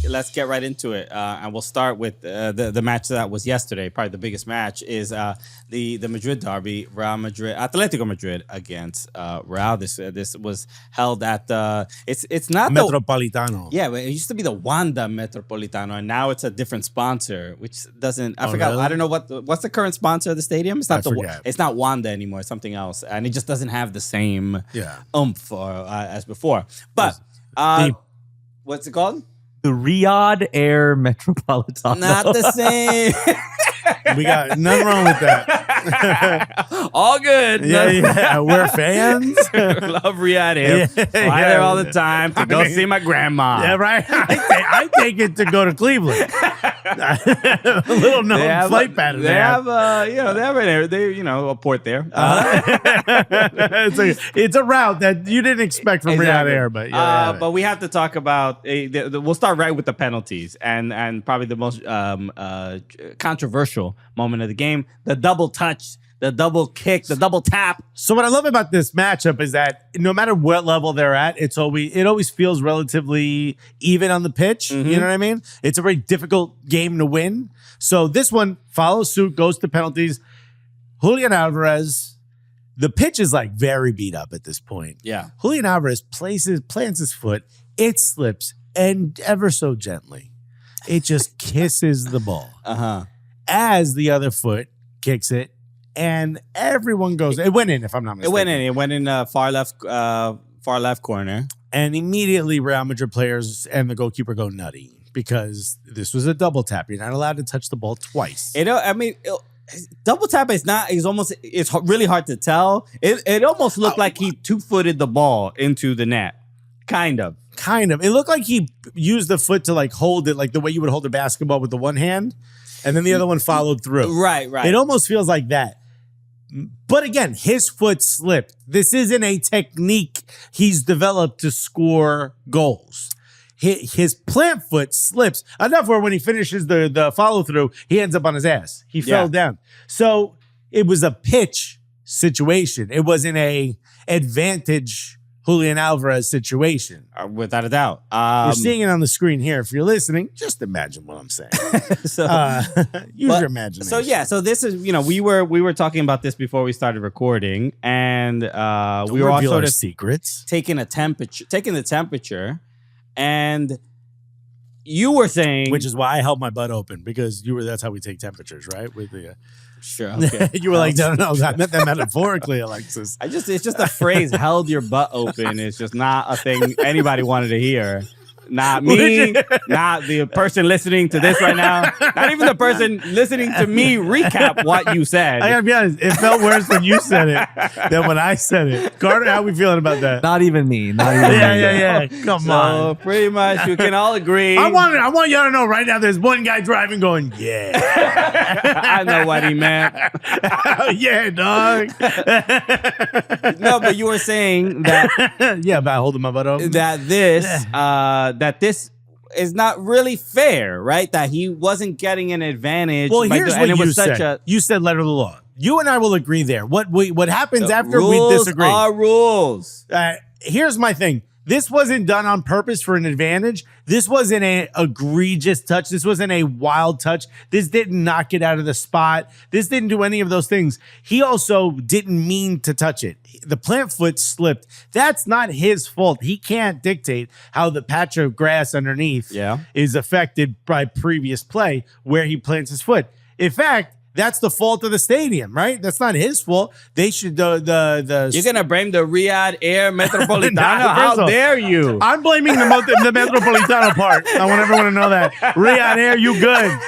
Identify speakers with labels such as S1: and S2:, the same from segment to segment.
S1: let's get right into it, and we'll start with the match that was yesterday. Probably the biggest match is the Madrid derby, Real Madrid, Atletico Madrid against Real. This was held at it's not
S2: Metropolitano.
S1: Yeah, but it used to be the Wanda Metropolitano, and now it's a different sponsor, which doesn't. I forgot.
S2: Really?
S1: I don't know what's the current sponsor of the stadium. It's not
S2: forget.
S1: It's not Wanda anymore. It's something else, and it just doesn't have the same oomph as before. But what's it called?
S3: The Riyadh Air Metropolitano.
S1: Not the same.
S2: We got nothing wrong with that.
S1: All good.
S2: Yeah. We're fans.
S1: Love Riyadh Air. Fly there all the time to go see my grandma.
S2: Yeah, right. I take it to go to Cleveland. A little known flight pattern.
S1: They have a port there.
S2: It's a route that you didn't expect from Riyadh Air,
S1: but we have to talk about. We'll start right with the penalties and probably the most controversial moment of the game: the double touch, the double kick, the double tap.
S2: So what I love about this matchup is that no matter what level they're at, it always feels relatively even on the pitch. You know what I mean? It's a very difficult game to win. So this one follows suit, goes to penalties. Julian Alvarez, the pitch is like very beat up at this point.
S1: Yeah.
S2: Julian Alvarez plants his foot, it slips, and ever so gently, it just kisses the ball. As the other foot kicks it, and everyone goes. It went in, if I'm not mistaken.
S1: It went in far left corner,
S2: and immediately Real Madrid players and the goalkeeper go nutty because this was a double tap. You're not allowed to touch the ball twice.
S1: Double tap it's really hard to tell. It almost looked like he 2-footed the ball into the net, kind of.
S2: It looked like he used the foot to like hold it, like the way you would hold a basketball with the one hand. And then the other one followed through.
S1: Right.
S2: It almost feels like that. But again, his foot slipped. This isn't a technique he's developed to score goals. His plant foot slips enough where when he finishes the follow through, he ends up on his ass. He fell down. So it was a pitch situation. It wasn't a advantage Julian Alvarez situation.
S1: Without a doubt.
S2: You're seeing it on the screen here. If you're listening, just imagine what I'm saying. Use your imagination.
S1: So this is, we were talking about this before we started recording, and we were all sort of
S2: secrets.
S1: taking the temperature, and you were saying,
S2: which is why I held my butt open, because that's how we take temperatures, right? With the
S1: sure, okay.
S2: You were like, no, I meant that metaphorically, Alexis.
S1: It's just a phrase, held your butt open. It's just not a thing anybody wanted to hear. Not me, not the person listening to this right now, not even the person listening to me recap what you said.
S2: I gotta be honest, it felt worse when you said it than when I said it. Carter, how are we feeling about that?
S3: Not even me.
S2: Yeah. Come on.
S1: Pretty much, you can all agree.
S2: I want y'all to know right now, there's one guy driving going, yeah.
S1: I know what he meant.
S2: Yeah, dog.
S1: No, but you were saying that.
S2: Yeah, about holding my butt open.
S1: That this is not really fair, right? That he wasn't getting an advantage.
S2: Well, here's what you said. You said letter of the law. You and I will agree there. What happens after we disagree?
S1: Rules are rules.
S2: Here's my thing. This wasn't done on purpose for an advantage. This wasn't an egregious touch. This wasn't a wild touch. This didn't knock it out of the spot. This didn't do any of those things. He also didn't mean to touch it. The plant foot slipped. That's not his fault. He can't dictate how the patch of grass underneath is affected by previous play where he plants his foot. In fact, that's the fault of the stadium, right? That's not his fault. They should You're
S1: gonna blame the Riyadh Air Metropolitano? How dare you?
S2: I'm blaming the Metropolitano part. I want everyone to know that. Riyadh Air, you good?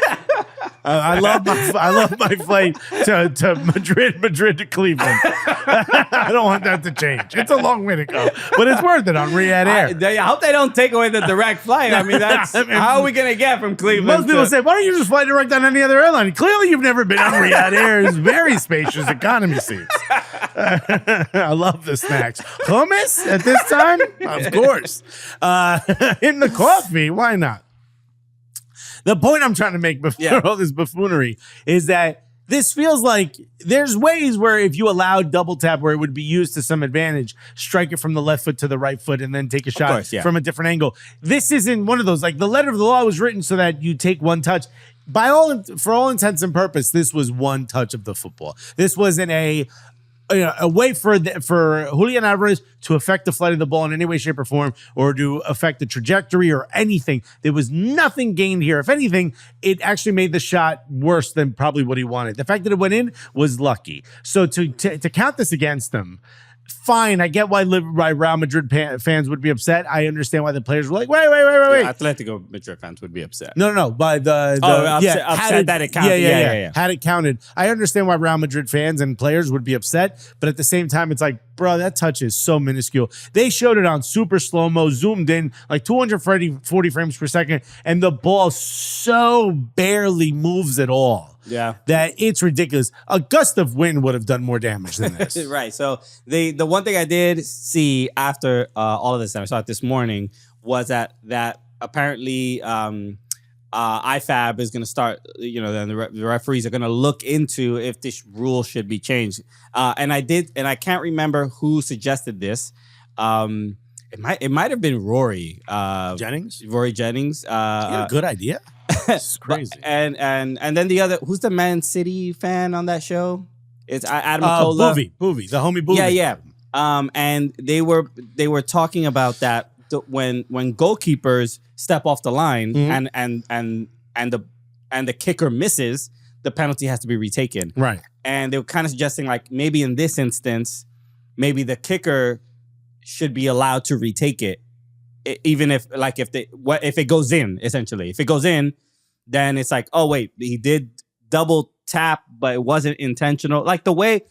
S2: I love my flight to Madrid to Cleveland. I don't want that to change. It's a long way to go, but it's worth it on Riyadh Air.
S1: I hope they don't take away the direct flight. I mean, how are we gonna get from Cleveland?
S2: Most people say, "Why don't you just fly direct on any other airline?" Clearly, you've never been on Riyadh Air. It's very spacious economy seats. I love the snacks. Hummus at this time, of course. In the coffee, why not? The point I'm trying to make before all this buffoonery is that This feels like there's ways where if you allow double tap where it would be used to some advantage, strike it from the left foot to the right foot and then take a shot from a different angle. This isn't one of those. Like the letter of the law was written so that you take one touch. For all intents and purpose, this was one touch of the football. This wasn't a way for Julian Alvarez to affect the flight of the ball in any way, shape, or form, or to affect the trajectory or anything. There was nothing gained here. If anything, it actually made the shot worse than probably what he wanted. The fact that it went in was lucky. So to count this against them, fine. I get why Real Madrid fans would be upset. I understand why the players were like, wait.
S1: Yeah, Atletico Madrid fans would be upset.
S2: No. By
S1: upset that it counted. Yeah.
S2: Had it counted. I understand why Real Madrid fans and players would be upset, but at the same time, it's like, bro, that touch is so minuscule. They showed it on super slow-mo, zoomed in, like 240 frames per second, and the ball so barely moves at all.
S1: Yeah,
S2: that it's ridiculous. A gust of wind would have done more damage than this.
S1: Right. So the one thing I did see after all of this, and I saw it this morning, was that apparently IFAB is going to start. Then the referees are going to look into if this rule should be changed. And I can't remember who suggested this. It might have been Rory
S2: Jennings.
S1: Rory Jennings.
S2: A good idea. It's crazy.
S1: And then the other, who's the Man City fan on that show? It's Adam Cola.
S2: Boovy, the homie Boovy.
S1: Yeah. And they were talking about that when goalkeepers step off the line and the kicker misses, the penalty has to be retaken.
S2: Right.
S1: And they were kind of suggesting like maybe in this instance, maybe the kicker should be allowed to retake it. Even if it goes in, essentially. If it goes in, then it's like, oh, wait, he did double tap, but it wasn't intentional. Like the way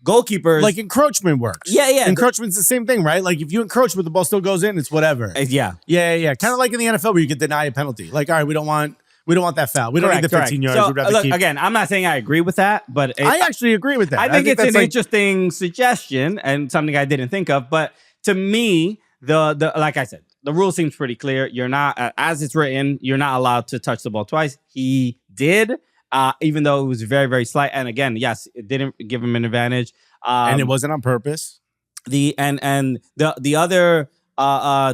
S1: goalkeepers...
S2: Like encroachment works.
S1: Yeah.
S2: Encroachment's the same thing, right? Like if you encroach but the ball still goes in, it's whatever.
S1: Yeah.
S2: Kind of like in the NFL where you get denied a penalty. Like, all right, we don't want that foul. We don't need the 15 yards.
S1: So,
S2: We'd rather
S1: look,
S2: keep...
S1: again, I'm not saying I agree with that, but...
S2: I actually agree with that.
S1: I think it's an interesting suggestion and something I didn't think of. But to me, the like I said, the rule seems pretty clear. You're not, as it's written, you're not allowed to touch the ball twice. He did, even though it was very, very slight. And again, yes, it didn't give him an advantage.
S2: And it wasn't on purpose.
S1: The other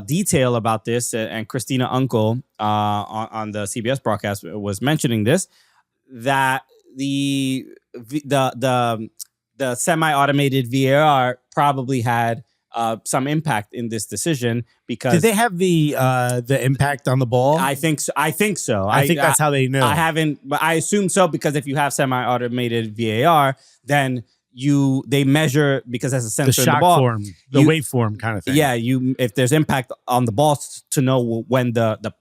S1: detail about this, and Christina Uncle on the CBS broadcast was mentioning this, that the semi-automated VAR probably had some impact in this decision because
S2: did they have the impact on the ball?
S1: I think so. I think
S2: that's how they know.
S1: I haven't, but I assume so because if you have semi-automated VAR, then they measure because as a sensor
S2: the
S1: in the ball,
S2: form, the waveform kind of thing.
S1: Yeah, if there's impact on the ball to know when the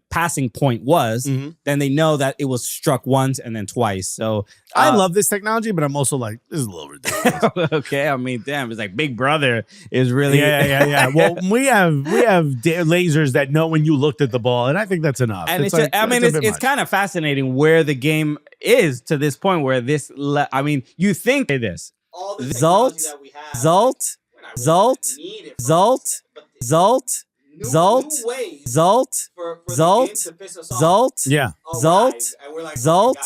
S1: passing point was, then they know that it was struck once and then twice. So
S2: I love this technology, but I'm also like, this is a little ridiculous.
S1: Okay, I mean, damn, it's like Big Brother is really
S2: yeah. Well, we have lasers that know when you looked at the ball, and I think that's enough.
S1: And it's kind of fascinating where the game is to this point where this. You think this Zult.
S2: Yeah.
S1: Zult.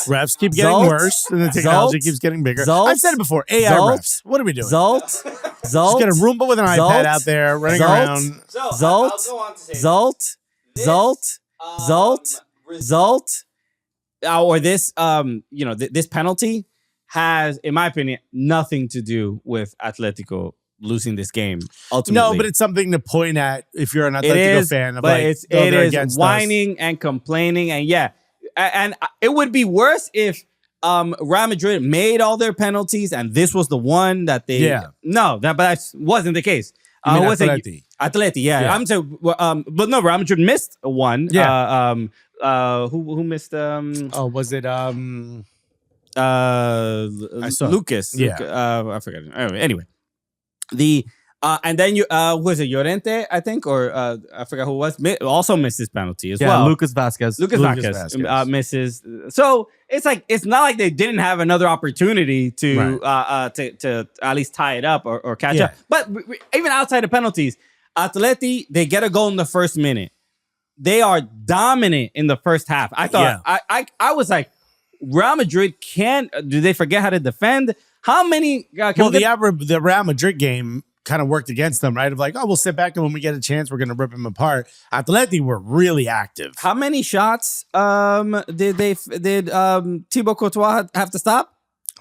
S2: Refs keep getting worse, and the technology keeps getting bigger. I've said it before. AI refs. What are we doing? Just get a Roomba with an iPad out there running around.
S1: Or this, this penalty has, in my opinion, nothing to do with Atletico losing this game ultimately.
S2: No, but it's something to point at if you're an Atletico fan.
S1: But it is whining and complaining, and and it would be worse if Real Madrid made all their penalties and this was the one that they.
S2: Yeah.
S1: No, that wasn't the case. Atleti, yeah. I'm saying, but no, Real Madrid missed one.
S2: Yeah.
S1: Who missed?
S2: Was it? I saw
S1: Lucas.
S2: Yeah.
S1: I forgot. Anyway. And then was it Llorente, I think, or I forgot who it was, also missed his penalty as well.
S3: Lucas Vazquez
S1: misses. So it's not like they didn't have another opportunity to at least tie it up or catch up. But even outside of penalties, Atleti, they get a goal in the first minute. They are dominant in the first half. I thought I was like, Real Madrid do they forget how to defend? How many?
S2: The Real Madrid game kind of worked against them, right? Of like, oh, we'll sit back and when we get a chance, we're going to rip them apart. Atleti were really active.
S1: How many shots did Thibaut Courtois have to stop?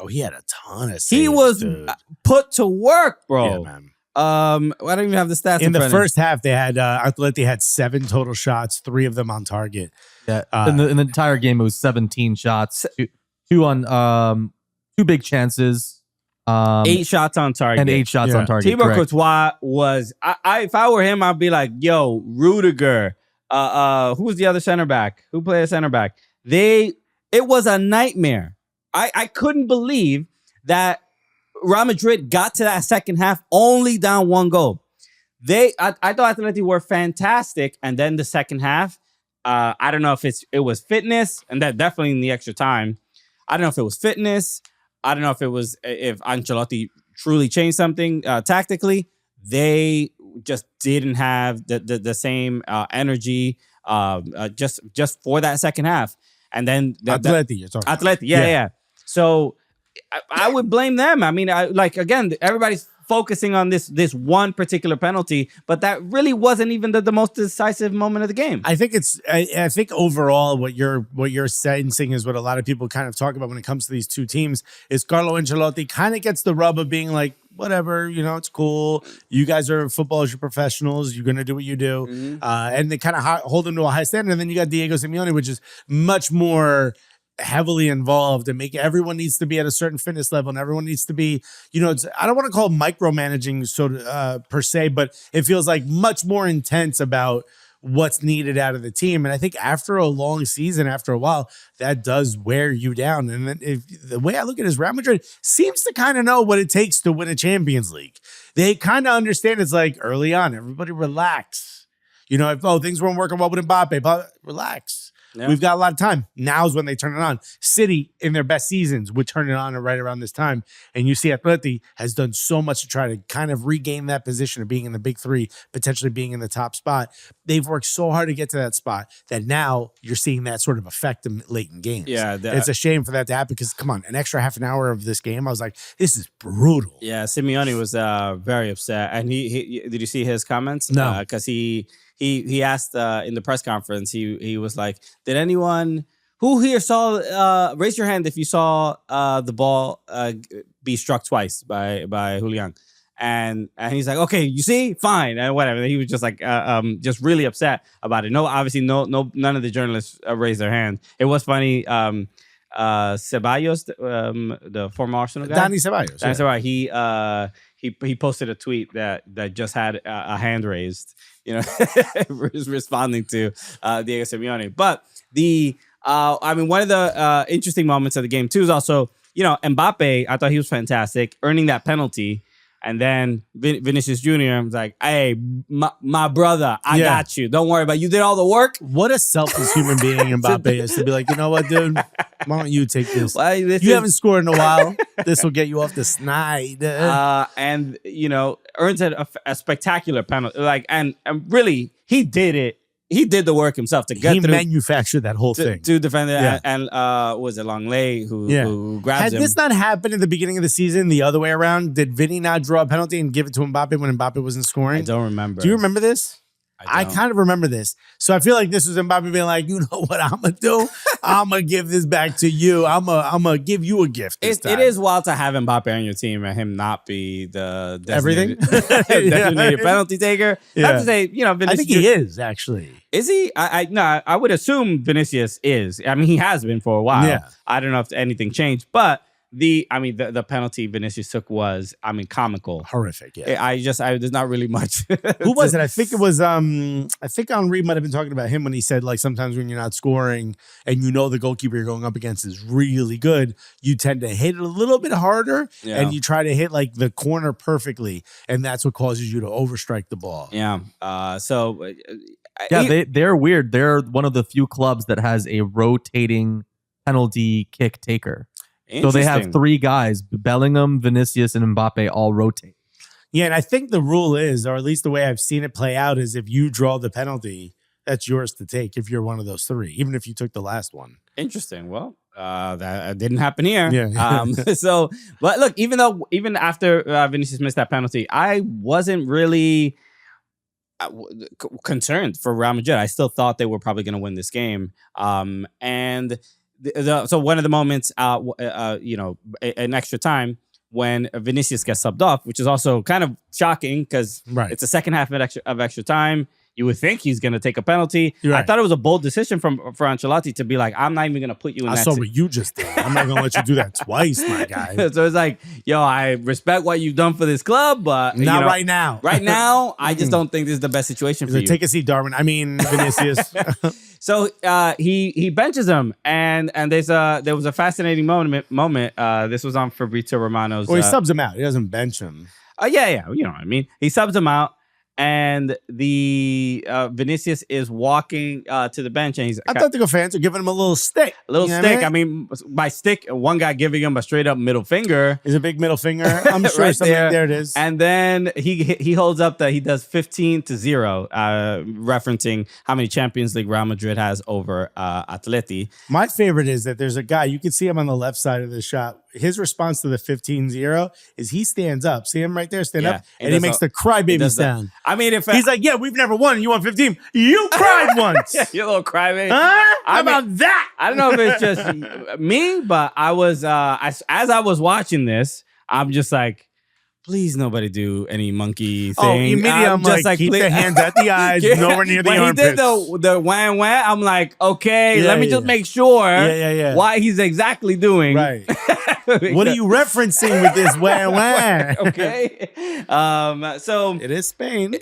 S2: Oh, he had a ton of saves,
S1: he was
S2: dude.
S1: Put to work, bro.
S2: Yeah, man.
S1: I don't even have the stats
S2: in the first half. They had Atleti had 7 total shots, 3 of them on target.
S3: Yeah, in the entire game, it was 17 shots, two big chances,
S1: 8 shots on target,
S3: and 8 shots on target.
S1: Thibaut Courtois was. If I were him, I'd be like, "Yo, Rudiger, who was the other center back? Who played a center back? It was a nightmare. I couldn't believe that Real Madrid got to that second half only down 1 goal. I thought Atleti were fantastic, and then the second half, I don't know if it was fitness, and that definitely in the extra time. I don't know if it was fitness. I don't know if Ancelotti truly changed something tactically. They just didn't have the same energy just for that second half. And then
S2: Atleti, you're talking
S1: Atleti, yeah. So I would blame them. I mean, again, everybody's focusing on this one particular penalty, but that really wasn't even the most decisive moment of the game.
S2: I think I think overall what you're sensing is what a lot of people kind of talk about when it comes to these two teams is Carlo Ancelotti kind of gets the rub of being like, whatever, it's cool. You guys are footballers, you're professionals. You're going to do what you do. Mm-hmm. And they kind of hold them to a high standard. And then you got Diego Simeone, which is much more heavily involved and everyone needs to be at a certain fitness level and everyone needs to be, I don't want to call it micromanaging per se, but it feels like much more intense about what's needed out of the team. And I think after a long season, after a while, that does wear you down. And then the way I look at it is Real Madrid seems to kind of know what it takes to win a Champions League. They kind of understand it's like early on, everybody relax. If things weren't working well with Mbappe, but relax. Yeah. We've got a lot of time. Now's when they turn it on. City, in their best seasons, would turn it on right around this time. And you see Atleti has done so much to try to kind of regain that position of being in the big 3, potentially being in the top spot. They've worked so hard to get to that spot that now you're seeing that sort of effect late in games. Yeah, it's a shame for that to happen because, come on, an extra half an hour of this game, I was like, this is brutal.
S1: Yeah, Simeone was very upset. And he did you see his comments?
S2: No.
S1: Because he asked in the press conference, he was like, did anyone who here saw, raise your hand if you saw the ball be struck twice by Julian. And he's like, okay, you see, fine, and whatever. And he was just like, just really upset about it. No, obviously, none of the journalists raised their hand. It was funny. Ceballos, the former Arsenal guy,
S2: Dani Ceballos.
S1: He posted a tweet that just had a hand raised, responding to Diego Simeone. But one of the interesting moments of the game too is also, Mbappe. I thought he was fantastic, earning that penalty. And then Vinicius Jr. was like, hey, my brother, I got you. Don't worry about it. You did all the work.
S2: What a selfless human being Mbappe is to be like, you know what, dude? Why don't you take this? You haven't scored in a while. This will get you off the snide.
S1: And, earns a spectacular penalty. And really, he did it. He did the work himself to get through.
S2: He manufactured that whole thing.
S1: To defend it. And was it Longley who grabs him?
S2: Had this not happened at the beginning of the season the other way around? Did Vinny not draw a penalty and give it to Mbappe when Mbappe wasn't scoring?
S1: I don't remember.
S2: Do you remember this? I kind of remember this. So I feel like this was Mbappe being like, you know what I'm going to do? I'm going to give this back to you. I'm going to give you a gift this time.
S1: It is wild to have Mbappe on your team and him not be the designated penalty taker.
S2: Yeah.
S1: Not to say, Vinicius,
S2: I think he is, actually.
S1: Is he? I would assume Vinicius is. I mean, he has been for a while.
S2: Yeah.
S1: I don't know if anything changed, but the penalty Vinicius took was, comical.
S2: Horrific, yeah.
S1: There's not really much.
S2: Who was it? I think it was, I think Henry might have been talking about him when he said, like, sometimes when you're not scoring and the goalkeeper you're going up against is really good, you tend to hit it a little bit harder and you try to hit, like, the corner perfectly. And that's what causes you to overstrike the ball.
S1: Yeah.
S3: They're weird. They're one of the few clubs that has a rotating penalty kick taker. So they have 3 guys, Bellingham, Vinicius, and Mbappe all rotate.
S2: Yeah, and I think the rule is, or at least the way I've seen it play out, is if you draw the penalty, that's yours to take if you're one of those 3, even if you took the last one.
S1: Interesting. Well, that didn't happen here.
S2: Yeah.
S1: So, but look, even after Vinicius missed that penalty, I wasn't really concerned for Real Madrid. I still thought they were probably going to win this game. And so one of the moments, in extra time when Vinicius gets subbed off, which is also kind of shocking because it's the second half of extra time. You would think he's going to take a penalty. Right. I thought it was a bold decision for Ancelotti to be like, I'm not even going to put you in that.
S2: I saw what you just did. I'm not going to let you do that twice, my guy.
S1: So it's like, yo, I respect what you've done for this club, but
S2: not right now.
S1: Right now, I just don't think this is the best situation for you.
S2: Take a seat, Darwin. I mean, Vinicius.
S1: So he benches him, and there was a fascinating moment. This was on Fabrizio Romano's.
S2: Well, he subs him out. He doesn't bench him.
S1: Yeah, you know what I mean. He subs him out. And the Vinicius is walking to the bench, and he's
S2: Atletico fans are giving him a little stick.
S1: I mean, by stick, one guy giving him a straight up middle finger.
S2: Is a big middle finger. I'm sure
S1: right there
S2: it is.
S1: And then he holds up that he does 15-0, referencing how many Champions League Real Madrid has over Atleti.
S2: My favorite is that there's a guy, you can see him on the left side of the shot. His response to the 15-0 is he stands up. See him right there, stand up, and he makes the crybaby sound.
S1: I mean,
S2: he's like, yeah, we've never won. You won 15. You cried once.
S1: You little crybaby.
S2: Huh? How about that?
S1: I don't know if it's just me, but I was as I was watching this, I'm just like, please nobody do any monkey thing.
S2: Immediately I'm just like keep the hands at the eyes, nowhere near the armpits.
S1: When he did the wham wham, I'm like, okay, let me just make sure why he's exactly doing.
S2: Right. What are you referencing with this wham wham?
S1: Okay. So
S2: it is Spain.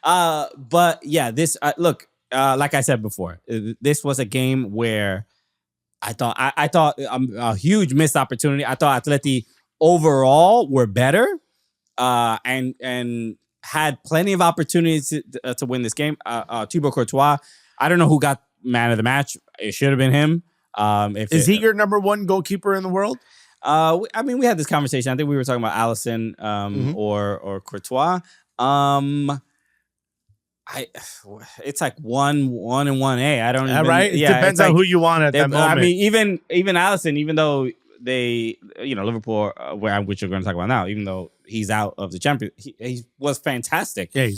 S1: But yeah, this look, like I said before, this was a game where I thought a huge missed opportunity. I thought Atleti overall were better and had plenty of opportunities to win this game. Thibaut Courtois, I don't know who got man of the match. It should have been him.
S2: Is he your number one goalkeeper in the world?
S1: I mean, we had this conversation. I think we were talking about Alisson or Courtois. It's like one and 1A. I don't even,
S2: right? It depends on who you want at that moment.
S1: I mean, even Alisson, even though they, Liverpool, which you're going to talk about now, even though he's out of the champion, he was fantastic.
S2: Yeah,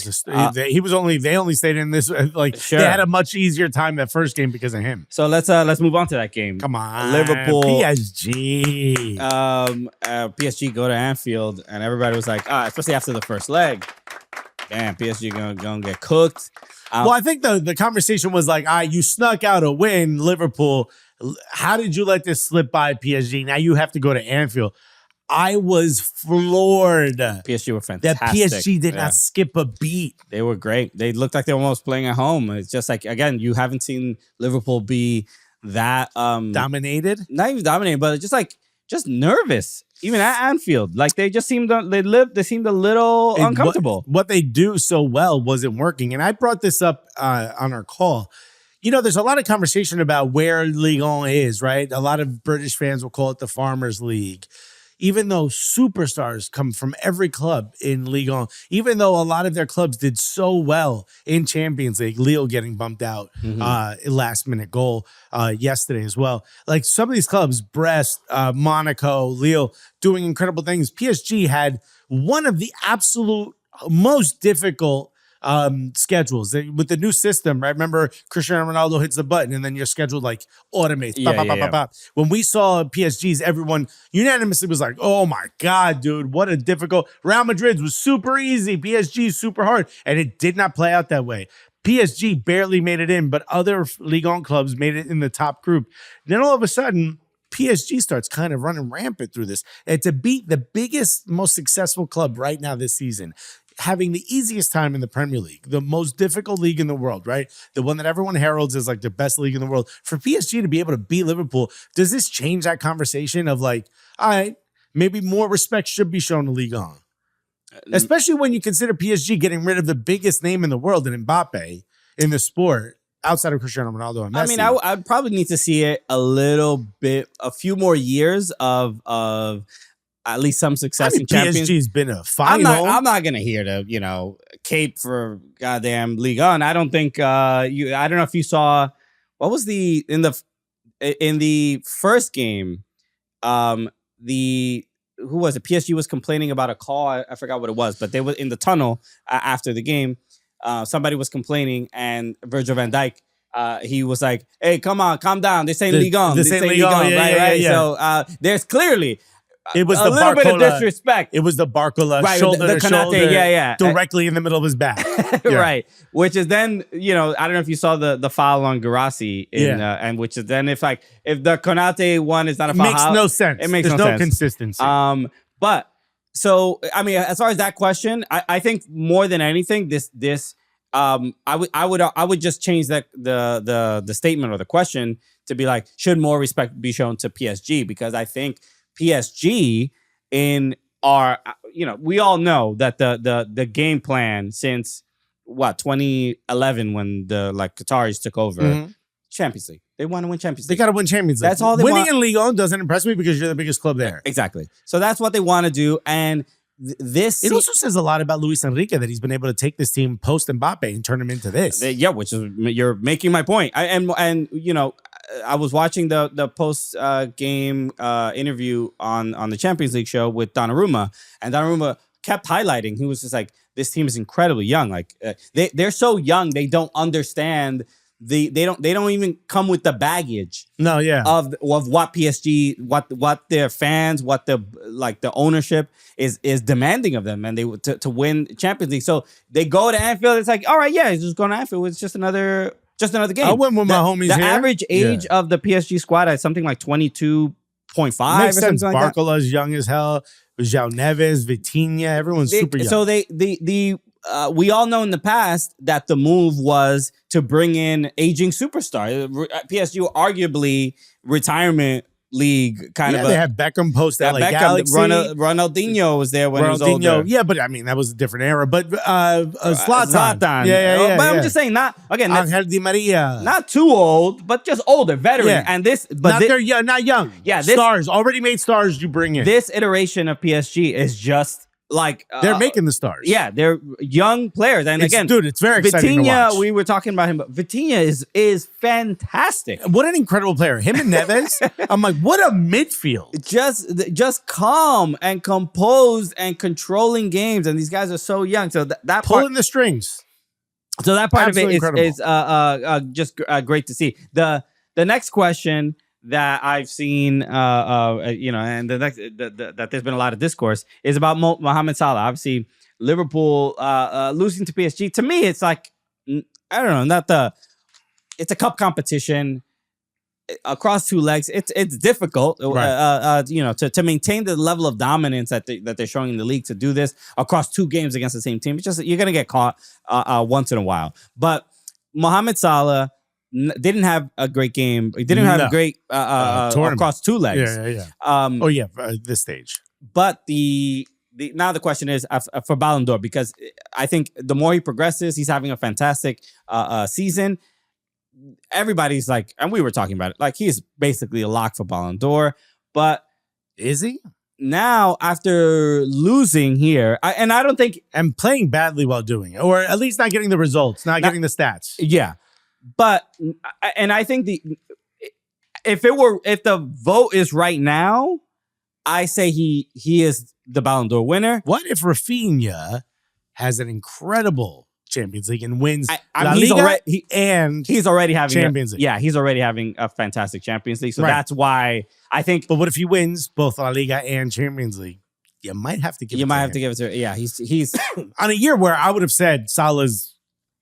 S2: they only stayed in this They had a much easier time that first game because of him.
S1: So let's move on to that game.
S2: Come on,
S1: Liverpool,
S2: PSG.
S1: PSG go to Anfield, and everybody was like, especially after the first leg, damn, PSG gonna get cooked.
S2: Well, I think the conversation was like, you snuck out a win, Liverpool. How did you let this slip by PSG? Now you have to go to Anfield. I was floored.
S1: PSG were fantastic.
S2: That PSG did not skip a beat.
S1: They were great. They looked like they were almost playing at home. It's just like, again, you haven't seen Liverpool be that
S2: dominated.
S1: Not even dominated, but just nervous. Even at Anfield, like they just seemed they seemed a little uncomfortable.
S2: What they do so well wasn't working, and I brought this up on our call. There's a lot of conversation about where Ligue 1 is, right? A lot of British fans will call it the Farmers League. Even though superstars come from every club in Ligue 1, even though a lot of their clubs did so well in Champions League, Lille getting bumped out, last minute goal yesterday as well. Like some of these clubs, Brest, Monaco, Lille, doing incredible things. PSG had one of the absolute most difficult schedules with the new system, right? Remember, Cristiano Ronaldo hits the button and then your schedule automates. When we saw PSG's, everyone unanimously was like, oh my God, dude, what a difficult. Real Madrid's was super easy, PSG's super hard, and it did not play out that way. PSG barely made it in, but other Ligue 1 clubs made it in the top group. Then all of a sudden, PSG starts kind of running rampant through this. And to beat the biggest, most successful club right now this season, having the easiest time in the Premier League, the most difficult league in the world, right? The one that everyone heralds as the best league in the world. For PSG to be able to beat Liverpool, does this change that conversation of all right, maybe more respect should be shown to Ligue 1? Especially when you consider PSG getting rid of the biggest name in the world in Mbappe in the sport outside of Cristiano Ronaldo and Messi.
S1: I mean, I'd probably need to see it a few more years of at least some success in Champions.
S2: PSG's been a final.
S1: I'm not gonna hear the cape for goddamn Ligue 1. I don't think I don't know if you saw what was in in the first game, who was it? PSG was complaining about a call. I forgot what it was, but they were in the tunnel after the game. Somebody was complaining, and Virgil van Dijk, he was like, "Hey, come on, calm down. This ain't Ligue 1. This ain't Ligue 1, right?
S2: Yeah.
S1: So there's clearly
S2: it was
S1: a
S2: the
S1: little bit of disrespect.
S2: It was the Barcola shoulder
S1: the
S2: to
S1: Konate,
S2: shoulder, directly in the middle of his back.
S1: Right. Which is then, I don't know if you saw the foul on Garassi, and which is then if the Konate one is not a foul,
S2: makes no sense.
S1: It makes
S2: There's
S1: no
S2: no
S1: sense.
S2: Consistency.
S1: But so I mean, as far as that question, I think more than anything, I would just change the statement or the question to be like, should more respect be shown to PSG? Because I think PSG in our, we all know that the game plan since 2011 when the Qataris took over, Champions League. They want to win Champions League.
S2: They got to win Champions League.
S1: That's all they
S2: Winning
S1: want.
S2: in Ligue 1 doesn't impress me because you're the biggest club there.
S1: Exactly. So that's what they want to do. And this...
S2: It also says a lot about Luis Enrique that he's been able to take this team post Mbappe and turn them into this.
S1: Which is... You're making my point. I was watching the post game interview on the Champions League show with Donnarumma, and Donnarumma kept highlighting. He was just like, this team is incredibly young. Like they're so young, they don't understand... They don't even come with the baggage.
S2: No, yeah.
S1: Of what PSG, what their fans, what the ownership is demanding of them, and they to win Champions League. So they go to Anfield. It's like, all right, yeah, it's just going to Anfield. It's just another game.
S2: I went with my homies.
S1: The average age of the PSG squad is something like 22.5 or something like that.
S2: Barcola's young as hell. João Neves, Vitinha, everyone's super young.
S1: So we all know in the past that the move was to bring in aging superstar. PSG arguably retirement league kind of.
S2: They had Beckham post LA Galaxy.
S1: Ronaldinho was there when he was older.
S2: Yeah, but I mean that was a different era. But Zlatan.
S1: Yeah. But I'm just saying,
S2: Angel Di Maria,
S1: not too old, but just older, veteran. Yeah. And
S2: not young. Yeah, stars already made stars. You bring in
S1: this iteration of PSG is just.
S2: They're making the stars.
S1: Yeah, they're young players. And
S2: it's very exciting to watch.
S1: We were talking about him, but Vitinha is fantastic.
S2: What an incredible player. Him and Neves, I'm like, what a midfield.
S1: Just calm and composed and controlling games. And these guys are so young. So that
S2: pulling the strings.
S1: So that part Absolutely of it is just great to see. The next question that I've seen, and the next that there's been a lot of discourse is about Mohamed Salah. Obviously, Liverpool losing to PSG. To me, it's like I don't know, it's a cup competition across two legs. It's difficult, to maintain the level of dominance that they're showing in the league. To do this across two games against the same team, it's just you're gonna get caught once in a while. But Mohamed Salah didn't have a great game. He didn't have a great across two legs.
S2: Yeah. This stage.
S1: But now the question is for Ballon d'Or, because I think the more he progresses, he's having a fantastic season. Everybody's like, and we were talking about it, like he's basically a lock for Ballon d'Or. But
S2: is he?
S1: Now, after losing here, I don't think...
S2: And playing badly while doing it, or at least not getting the results, not getting the stats.
S1: Yeah. But, and I think if the vote is right now, I say he is the Ballon d'Or winner.
S2: What if Rafinha has an incredible Champions League and wins La
S1: he's
S2: Liga
S1: he's already having
S2: Champions League.
S1: Yeah, he's already having a fantastic Champions League. So that's why I think.
S2: But what if he wins both La Liga and Champions League? You might have to give it to him.
S1: Yeah, he's
S2: on a year where I would have said Salah's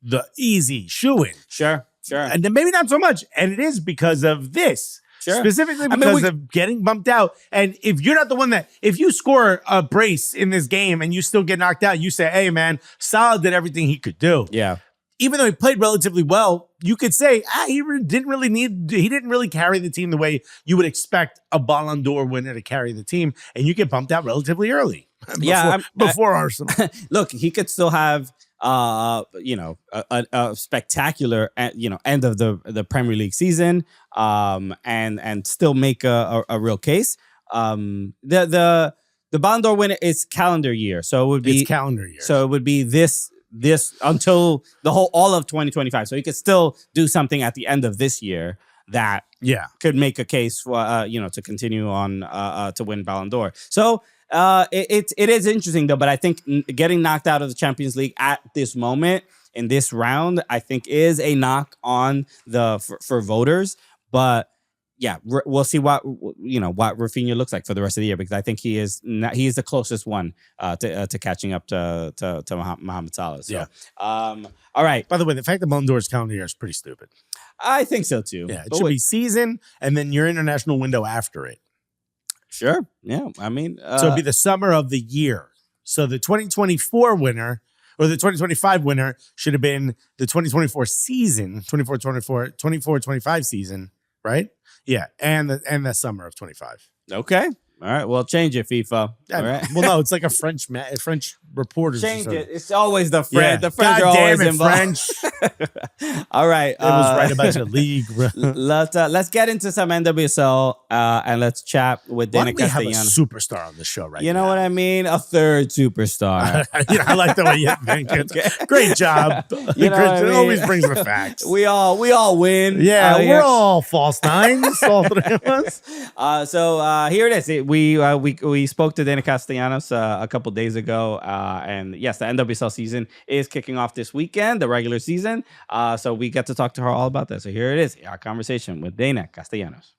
S2: the easy shoo-in.
S1: Sure.
S2: And then maybe not so much. And it is because of this.
S1: Sure.
S2: Specifically because of getting bumped out. And if you're not the one if you score a brace in this game and you still get knocked out, you say, hey, man, Salah did everything he could do.
S1: Yeah.
S2: Even though he played relatively well, you could say he didn't really carry the team the way you would expect a Ballon d'Or winner to carry the team. And you get bumped out relatively early. Before Arsenal.
S1: Look, he could still have a spectacular end of the Premier League season, and still make a real case. The Ballon d'Or winner is calendar year, so it would be
S2: calendar year.
S1: So it would be this until all of 2025. So he could still do something at the end of this year that could make a case for to continue on to win Ballon d'Or. So it is interesting though, but I think getting knocked out of the Champions League at this moment in this round, I think is a knock on for voters. But yeah, we'll see what Rafinha looks like for the rest of the year, because I think he is the closest one to catching up to Mohamed Salah. So, all right.
S2: By the way, the fact that Ballon d'Or's calendar year is pretty stupid.
S1: I think so too.
S2: Yeah, it should be season and then your international window after it.
S1: Sure. Yeah. I mean,
S2: so it'd be the summer of the year. So the 2024 winner or the 2025 winner should have been the 2024 season, 24-25 season, right? Yeah, and the summer of 25.
S1: Okay. All right. Well, change it, FIFA. All right.
S2: Well, no, it's like a French reporter.
S1: Change it. It's always the French.
S2: Yeah.
S1: The French
S2: God
S1: are always
S2: damn it,
S1: involved.
S2: French.
S1: All right.
S2: It was right about your league.
S1: Let's get into some NWSL and let's chat with Deyna Castellanos.
S2: We have a superstar on the show right now.
S1: You know what I mean? A third superstar.
S2: I like the way you think. Great job. It always brings the facts.
S1: We all win.
S2: Yeah, we're all false nines, all three of us.
S1: So here it is. We spoke to Deyna Castellanos a couple days ago, and yes, the NWSL season is kicking off this weekend, the regular season. So we get to talk to her all about that. So here it is, our conversation with Deyna Castellanos.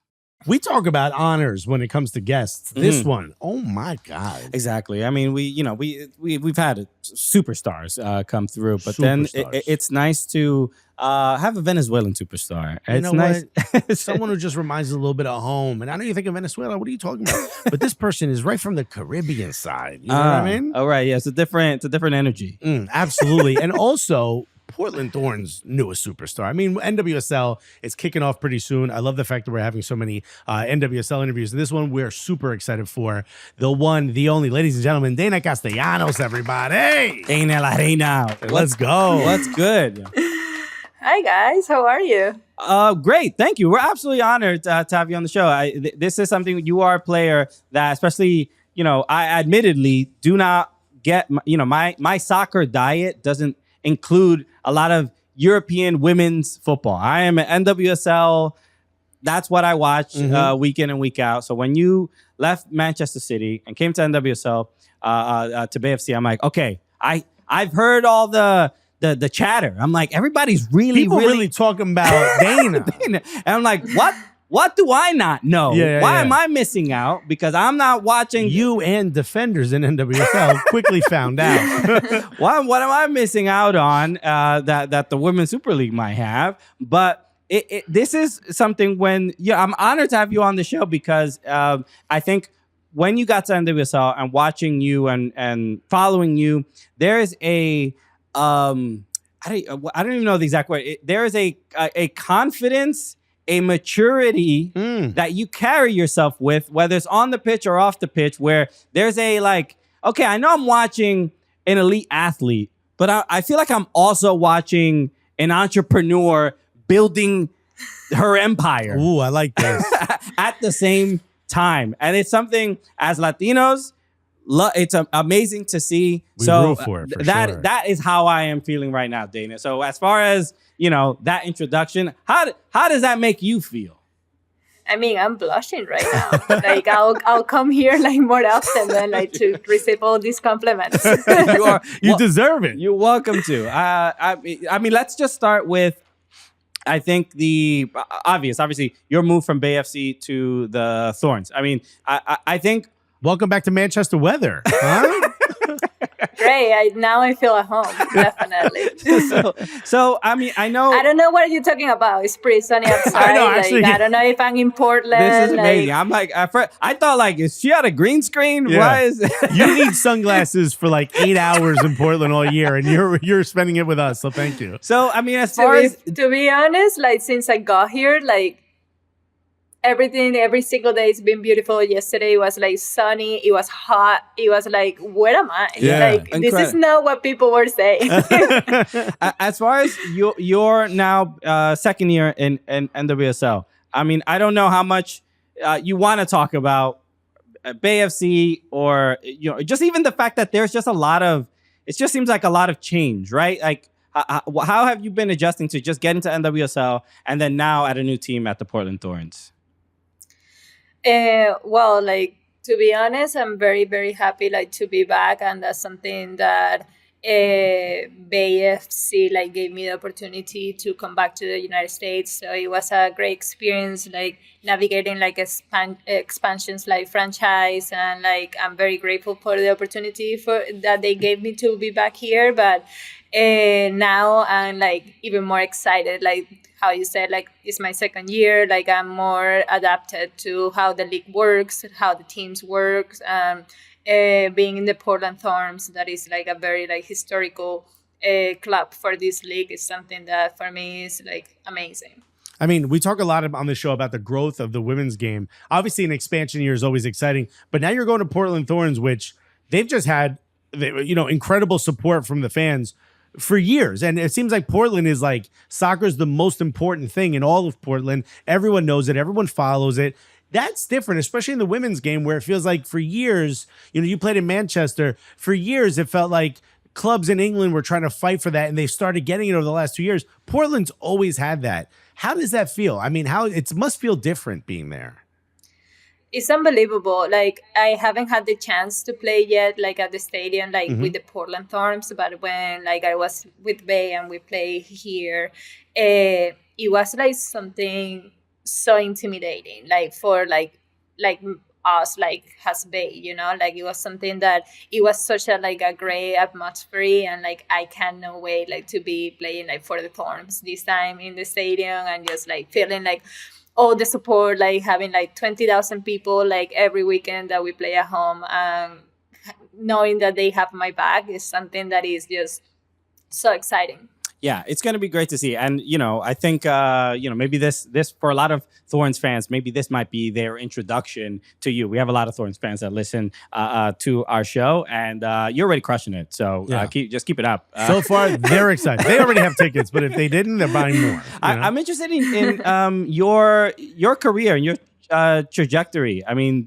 S2: We talk about honors when it comes to guests. This one, oh my God.
S1: Exactly. I mean, we've had superstars come through, but then it's nice to have a Venezuelan superstar. It's nice.
S2: Someone who just reminds you a little bit of home. And I know you think of Venezuela. What are you talking about? But this person is right from the Caribbean side. You know what I mean?
S1: Oh, right. Yeah, it's a different energy.
S2: Absolutely. And also, Portland Thorns' newest superstar. I mean, NWSL is kicking off pretty soon. I love the fact that we're having so many NWSL interviews. And this one we're super excited for. The one, the only, ladies and gentlemen, Deyna Castellanos, everybody.
S1: Deyna la reina.
S2: Let's go.
S1: What's good?
S4: Hi, guys. How are you?
S1: Great. Thank you. We're absolutely honored to have you on the show. This is something, you are a player that, especially, I admittedly do not get, my soccer diet doesn't include a lot of European women's football. I am an NWSL. That's what I watch week in and week out. So when you left Manchester City and came to NWSL, to BFC, I'm like, okay, I've heard all the chatter. I'm like, everybody's really
S2: talking about Deyna.
S1: And I'm like, what do I not know? Why am I missing out? Because I'm not watching.
S2: You and defenders in NWSL quickly found out.
S1: What am I missing out on that the Women's Super League might have? But this is something when I'm honored to have you on the show, because I think when you got to NWSL and watching you and following you, there is a I don't even know the exact word. There is a confidence, a maturity that you carry yourself with, whether it's on the pitch or off the pitch, where there's a okay, I know I'm watching an elite athlete, but I feel like I'm also watching an entrepreneur building her empire.
S2: Ooh, I like this.
S1: At the same time. And it's something, as Latinos, it's amazing to see.
S2: We root for it, sure.
S1: That is how I am feeling right now, Deyna. So as far as that introduction, how does that make you feel?
S4: I mean, I'm blushing right now. I'll come here more often than to receive all these compliments.
S2: You deserve it.
S1: You're welcome to. I mean, let's just start with, I think, the obviously your move from BFC to the Thorns. I mean, I think.
S2: Welcome back to Manchester weather. Huh?
S4: Great. Now I feel at home. Definitely.
S1: So I mean, I
S4: don't know what you're talking about. It's pretty sunny outside.
S2: I know. Actually,
S4: I don't know if I'm in Portland.
S1: This is amazing. I'm like, I thought is she on a green screen?
S2: Yeah.
S1: Why is
S2: you need sunglasses for 8 hours in Portland all year, and you're spending it with us. So thank you.
S1: So I mean, as far as
S4: to be honest, since I got here, everything, every single day, it's been beautiful. Yesterday it was sunny. It was hot. It was where am I?
S2: Yeah,
S4: this is not what people were saying.
S1: As far as you're now second year in NWSL, I mean, I don't know how much you want to talk about BFC or just even the fact that there's just it just seems like a lot of change, right? how have you been adjusting to just getting to NWSL and then now at a new team at the Portland Thorns?
S4: Well, like, to be honest, I'm very, very happy like to be back, and that's something that BFC like gave me the opportunity to come back to the United States. So it was a great experience, like navigating like expansions like franchise, and like I'm very grateful for the opportunity for that they gave me to be back here. But now I'm like even more excited, like how you said, like it's my second year, like I'm more adapted to how the league works, how the teams work. Being in the Portland Thorns, that is like a very like historical club for this league, is something that for me is like amazing.
S2: I mean, we talk a lot on the show about the growth of the women's game. Obviously, an expansion year is always exciting, but now you're going to Portland Thorns, which they've just had, incredible support from the fans for years. And it seems like Portland is like, soccer is the most important thing in all of Portland. Everyone knows it. Everyone follows it. That's different, especially in the women's game, where it feels like for years, you played in Manchester. For years, it felt like clubs in England were trying to fight for that, and they started getting it over the last 2 years. Portland's always had that. How does that feel? I mean, it must feel different being there.
S4: It's unbelievable. Like, I haven't had the chance to play yet, like at the stadium, like with the Portland Thorns. But when like I was with Bay and we play here, it was like something so intimidating, like for like us, like has Bay, like it was something that it was such a like a great atmosphere, and like I cannot wait like to be playing like for the Thorns this time in the stadium, and just like feeling like all the support, like having like 20,000 people like every weekend that we play at home, and knowing that they have my back is something that is just so exciting.
S1: Yeah, it's going to be great to see. And, I think, maybe this for a lot of Thorns fans, maybe this might be their introduction to you. We have a lot of Thorns fans that listen to our show, and you're already crushing it. So keep it up.
S2: So far, they're excited. They already have tickets, but if they didn't, they're buying more.
S1: I'm interested in your career and your trajectory. I mean,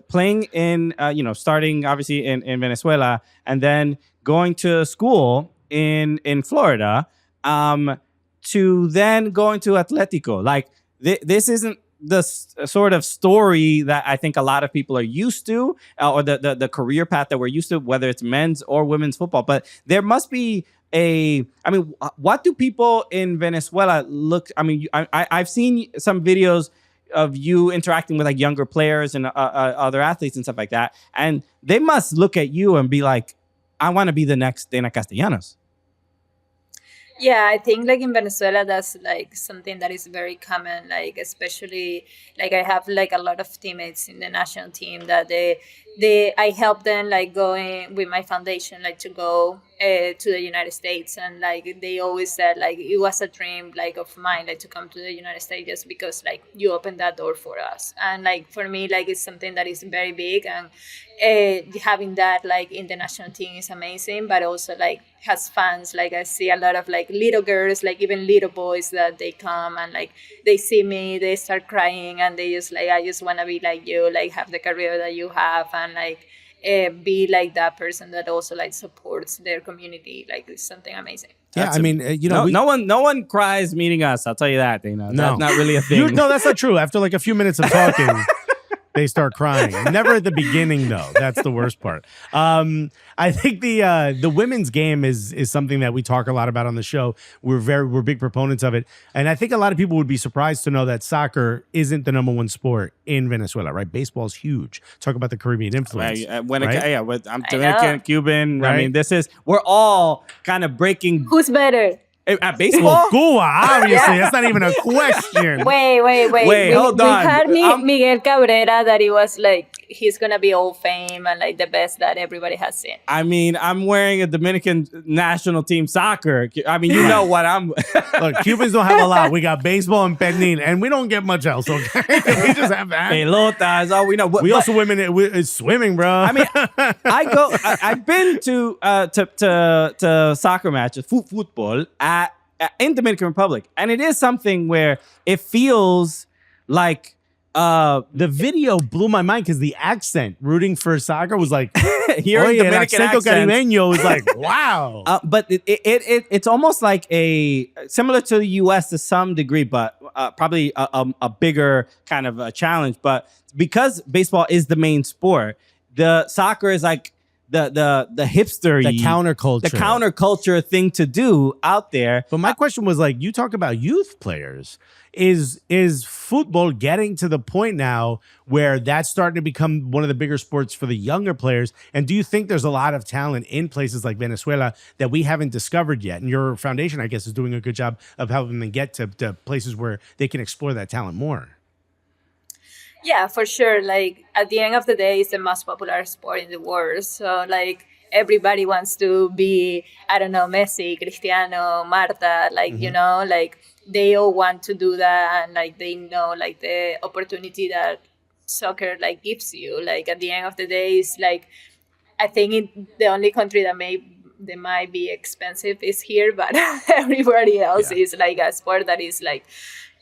S1: playing in, starting obviously in Venezuela, and then going to school in Florida, to then going to Atlético. Like this isn't the sort of story that I think a lot of people are used to, or the career path that we're used to, whether it's men's or women's football. But there must be what do people in Venezuela look? I mean, I've seen some videos of you interacting with like younger players and other athletes and stuff like that, and they must look at you and be like, I want to be the next Deyna Castellanos.
S4: Yeah, I think like in Venezuela, that's like something that is very common. Like especially like I have like a lot of teammates in the national team that I help them like going with my foundation, like to go to the United States, and like they always said like it was a dream like of mine, like to come to the United States, just because like you opened that door for us. And like for me, like it's something that is very big, and having that like in the national team is amazing. But also like has fans, like I see a lot of like little girls, like even little boys, that they come and like they see me, they start crying, and they just like, I just want to be like you, like have the career that you have, and like be like that person that also like supports their community. Like it's something amazing.
S2: Yeah, I mean,
S1: no one cries meeting us. I'll tell you that. No. That's not really a thing.
S2: No, that's not true. After like a few minutes of talking, they start crying. Never at the beginning, though. That's the worst part. I think the women's game is something that we talk a lot about on the show. We're big proponents of it, and I think a lot of people would be surprised to know that soccer isn't the number one sport in Venezuela. Right? Baseball's huge. Talk about the Caribbean influence.
S1: I'm Dominican, Cuban. Right? I mean, we're all kind of breaking.
S4: Who's better?
S1: At baseball?
S2: Cuba, obviously. That's not even a question.
S4: Wait,
S1: hold on.
S4: We had Miguel Cabrera that he was like, he's going to be all fame and like the best that everybody has seen.
S1: I mean, I'm wearing a Dominican national team soccer. I mean, you know what I'm...
S2: Look, Cubans don't have a lot. We got baseball and Penin, and we don't get much else, okay? We just have that.
S1: Pelota is all we know.
S2: We also it's swimming, bro.
S1: I mean, I've been to soccer matches, football, in Dominican Republic, and it is something where it feels like
S2: The video blew my mind because the accent rooting for soccer was like,
S1: hearing Dominican
S2: Acento
S1: accents.
S2: Caribeño was like, wow.
S1: But it's almost like similar to the U.S. to some degree, but probably a bigger kind of a challenge. But because baseball is the main sport, the soccer is like the hipster,
S2: The
S1: counterculture thing to do out there.
S2: But my question was like, you talk about youth players. Is football getting to the point now where that's starting to become one of the bigger sports for the younger players? And do you think there's a lot of talent in places like Venezuela that we haven't discovered yet? And your foundation, I guess, is doing a good job of helping them get to places where they can explore that talent more.
S4: Yeah, for sure. Like at the end of the day, it's the most popular sport in the world. So like everybody wants to be, I don't know, Messi, Cristiano, Marta, like, you know, like they all want to do that. And like they know like the opportunity that soccer like gives you. Like at the end of the day, it's like, I think the only country that might be expensive is here, but everybody else is like a sport that is like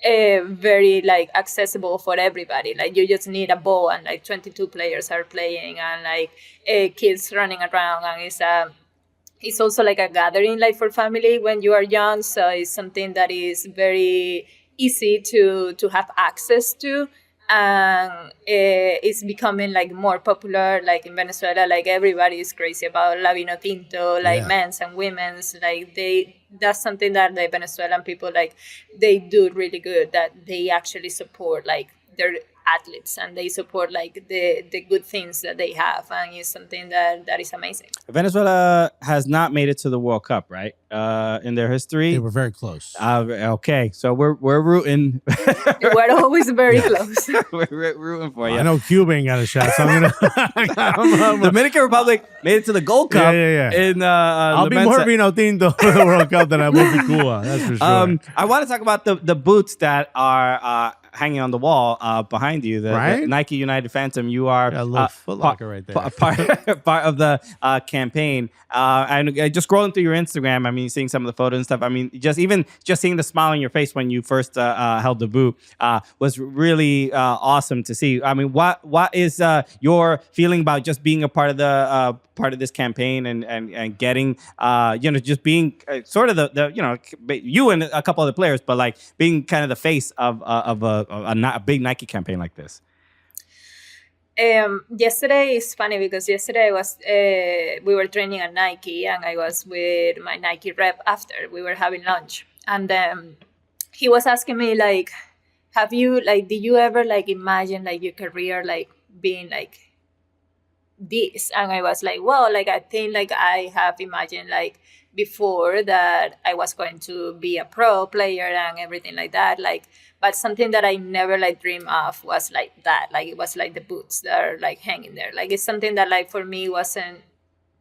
S4: very like accessible for everybody. Like you just need a ball and like 22 players are playing and like kids running around, and it's also like a gathering like for family when you are young. So it's something that is very easy to have access to, and it's becoming like more popular. Like in Venezuela, like everybody is crazy about La Vino Tinto, like men's and women's. Like that's something that the Venezuelan people like they do really good, that they actually support like their athletes and they support like the good things that they have, and it's something that is amazing.
S1: Venezuela has not made it to the World Cup, right? In their history,
S2: They were very close.
S1: Okay, so we're rooting.
S4: We're always very close.
S1: We're rooting for you.
S2: I know Cuba ain't got a shot, so I'm gonna.
S1: Dominican Republic made it to the Gold Cup.
S2: Yeah.
S1: In
S2: I'll be more Vino Tinto for the World Cup than I will be Cuba. That's for sure.
S1: I want to talk about the boots that are hanging on the wall behind you. The Nike United Phantom. You are
S2: Got a little Foot Locker right there.
S1: Part of the campaign. And just scrolling through your Instagram, I mean, seeing some of the photos and stuff. I mean, just seeing the smile on your face when you first held the boot was really awesome to see. I mean, what is your feeling about just being a part of this campaign and getting just being sort of the you and a couple other players, but like being kind of the face of a big Nike campaign like this?
S4: Yesterday is funny because yesterday we were training at Nike, and I was with my Nike rep after. We were having lunch, and he was asking me like, did you ever like imagine like your career like being like this? And I was like, well, like I think like I have imagined like before that I was going to be a pro player and everything like that, like, but something that I never like dreamed of was like that. Like it was like the boots that are like hanging there. Like it's something that like for me wasn't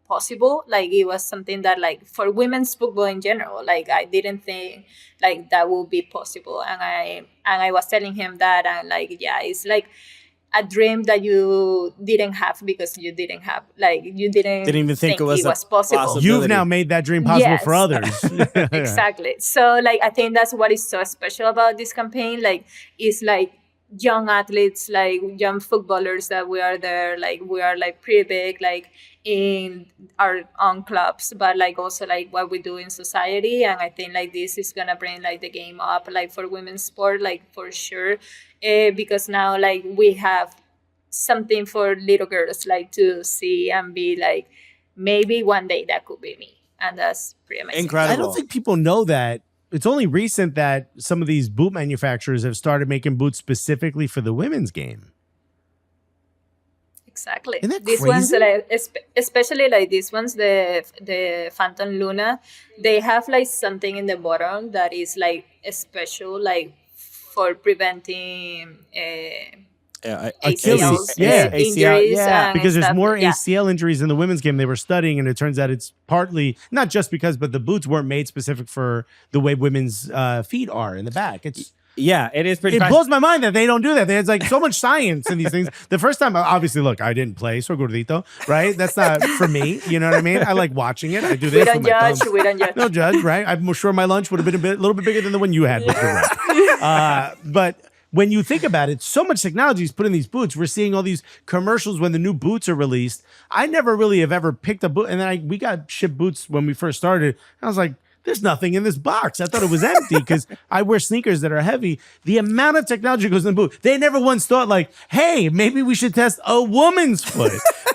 S4: possible. Like it was something that like for women's football in general, like I didn't think like that would be possible. And I was telling him that, and like, yeah, it's like a dream that you didn't have because you didn't even think it was possible.
S2: You've now made that dream possible for others.
S4: Exactly. So like I think that's what is so special about this campaign. Like it's like young athletes, like young footballers that we are there, like we are like pretty big, like in our own clubs, but like also like what we do in society. And I think like this is gonna bring like the game up like for women's sport, like for sure, because now like we have something for little girls like to see and be like, maybe one day that could be me. And that's pretty amazing.
S1: Incredible.
S2: I don't think people know that. It's only recent that some of these boot manufacturers have started making boots specifically for the women's game.
S4: Exactly.
S2: Isn't that
S4: These
S2: crazy?
S4: ones, like, especially like these ones, the Phantom Luna, they have like something in the bottom that is like special, like for preventing
S2: Achilles.
S4: Injuries.
S2: Because there's
S4: stuff.
S2: more ACL injuries in the women's game. They were studying, and it turns out it's partly not just because, but the boots weren't made specific for the way women's feet are in the back. It
S1: is pretty.
S2: It blows my mind that they don't do that. There's like so much science in these things. The first time, obviously, look, I didn't play, so gordito, right? That's not for me. You know what I mean? I like watching it. I do this.
S4: We don't judge. We don't judge.
S2: No judge, right? I'm sure my lunch would have been a little bit bigger than the one you had. But when you think about it, so much technology is put in these boots. We're seeing all these commercials when the new boots are released. I never really have ever picked a boot. And then we got shipped boots when we first started. I was like, there's nothing in this box. I thought it was empty because I wear sneakers that are heavy. The amount of technology goes in the boot. They never once thought like, hey, maybe we should test a woman's foot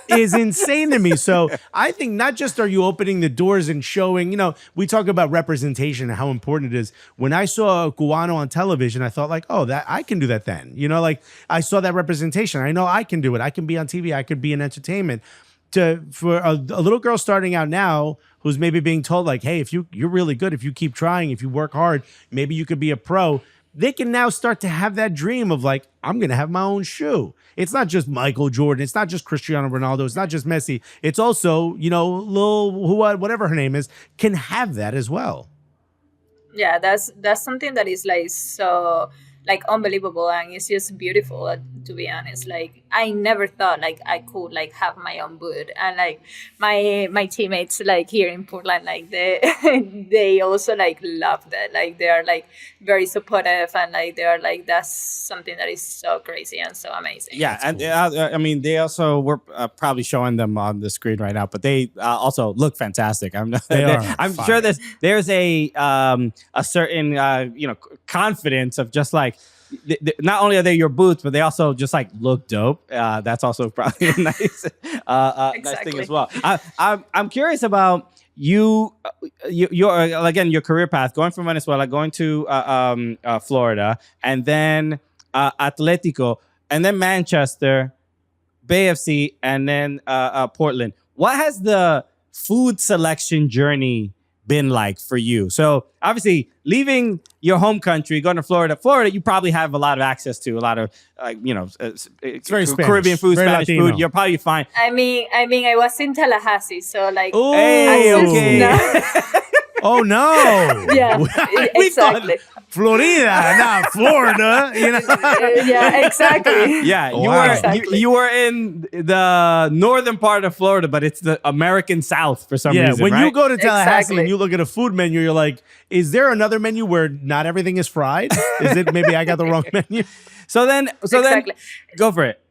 S2: is insane to me. So I think not just are you opening the doors and showing, we talk about representation and how important it is. When I saw a Cubano on television, I thought like, oh, that I can do that then. Like I saw that representation. I know I can do it. I can be on TV. I could be in entertainment. For a little girl starting out now who's maybe being told like, hey, if you're really good, if you keep trying, if you work hard, maybe you could be a pro. They can now start to have that dream of like, I'm going to have my own shoe. It's not just Michael Jordan. It's not just Cristiano Ronaldo. It's not just Messi. It's also, whatever her name is, can have that as well.
S4: Yeah, that's something that is like so like unbelievable, and it's just beautiful, to be honest. Like I never thought like I could like have my own boot, and like my teammates like here in Portland, like they also like love that. Like they are like very supportive, and like they are like, that's something that is so crazy and so amazing.
S1: Yeah, and I mean they also we're probably showing them on the screen right now, but they also look fantastic. I'm sure there's a certain confidence of just like. Not only are they your boots, but they also just like look dope. That's also probably a nice thing as well. I'm curious about your career path going from Venezuela, going to Florida, and then Atlético, and then Manchester, Bay FC, and then Portland. What has the food selection journey been like for you? So obviously leaving your home country, going to Florida, you probably have a lot of access to a lot of
S2: it's very
S1: Caribbean food,
S2: very
S1: Spanish
S2: Latino.
S1: food. You're probably fine.
S4: I mean, I was in Tallahassee, so like.
S2: Oh,
S1: okay.
S2: Oh no!
S4: Yeah, exactly.
S2: Florida, not Florida.
S4: Yeah, exactly.
S1: Yeah,
S2: Wow.
S1: you were in the northern part of Florida, but it's the American South for some reason.
S2: When
S1: right?
S2: you go to Tallahassee
S4: Exactly.
S2: and you look at a food menu, you're like, is there another menu where not everything is fried? Is it maybe I got the wrong menu?
S1: So then,
S4: Exactly.
S1: go for it.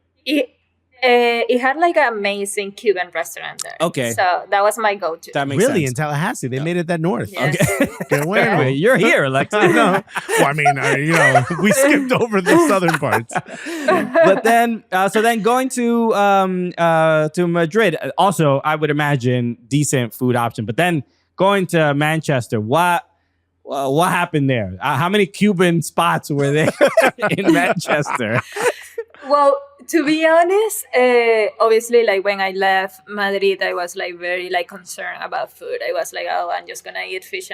S4: It had like an amazing Cuban restaurant there.
S1: Okay.
S4: So that was my go-to.
S1: That makes
S2: Really,
S1: sense.
S2: in Tallahassee, they made it that north.
S4: Yes.
S2: Okay. Bueno.
S1: You're here, Alexis.
S2: No. Well, I mean, we skipped over the southern parts.
S1: But then, so then going to Madrid, also I would imagine decent food option. But then going to Manchester, what happened there? How many Cuban spots were there in Manchester?
S4: Well, to be honest, obviously, like when I left Madrid, I was like very like concerned about food. I was like, oh, I'm just gonna eat fish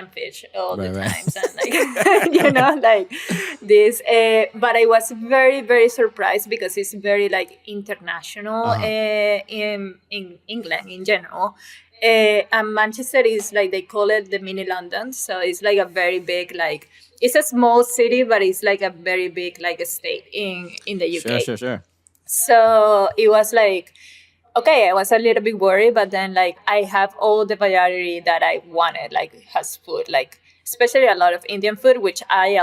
S4: all the times, and like like this. But I was very, very surprised because it's very like international in England in general. And Manchester is like, they call it the mini London, so it's like a very big like. It's a small city, but it's like a very big like a state in the UK.
S1: Sure.
S4: So it was like, okay, I was a little bit worried, but then like I have all the variety that I wanted, like has food, like especially a lot of Indian food, which I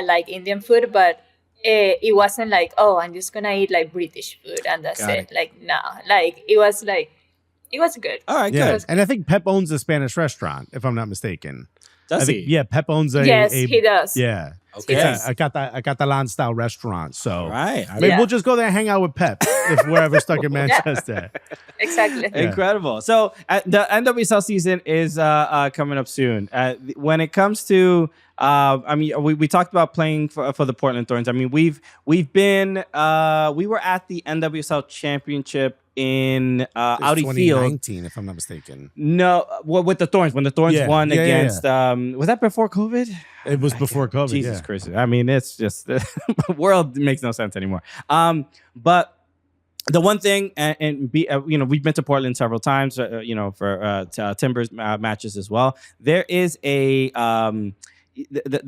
S4: like Indian food, but it wasn't like, oh, I'm just gonna eat like British food and that's it. Like no, like it was good.
S1: All right,
S2: Yeah.
S1: good.
S2: And I think Pep owns a Spanish restaurant, if I'm not mistaken.
S1: Does he?
S2: Yeah, Pep owns a.
S4: Yes, he does.
S2: Yeah.
S1: Okay.
S2: It's a Catalan style restaurant. So
S1: Right.
S2: maybe
S4: Yeah.
S2: we'll just go there and hang out with Pep if we're ever stuck in Manchester.
S4: Exactly.
S1: Incredible. So the NWSL season is coming up soon. When it comes to, I mean, we talked about playing for the Portland Thorns. I mean, we were at the NWSL championship in Audi Field.
S2: 2019, if I'm not mistaken.
S1: No, with the Thorns, when the Thorns won against, was that before COVID?
S2: It was before COVID.
S1: Jesus Christ. I mean, it's just, the world makes no sense anymore. But the one thing, we've been to Portland several times, for Timbers matches as well. There is the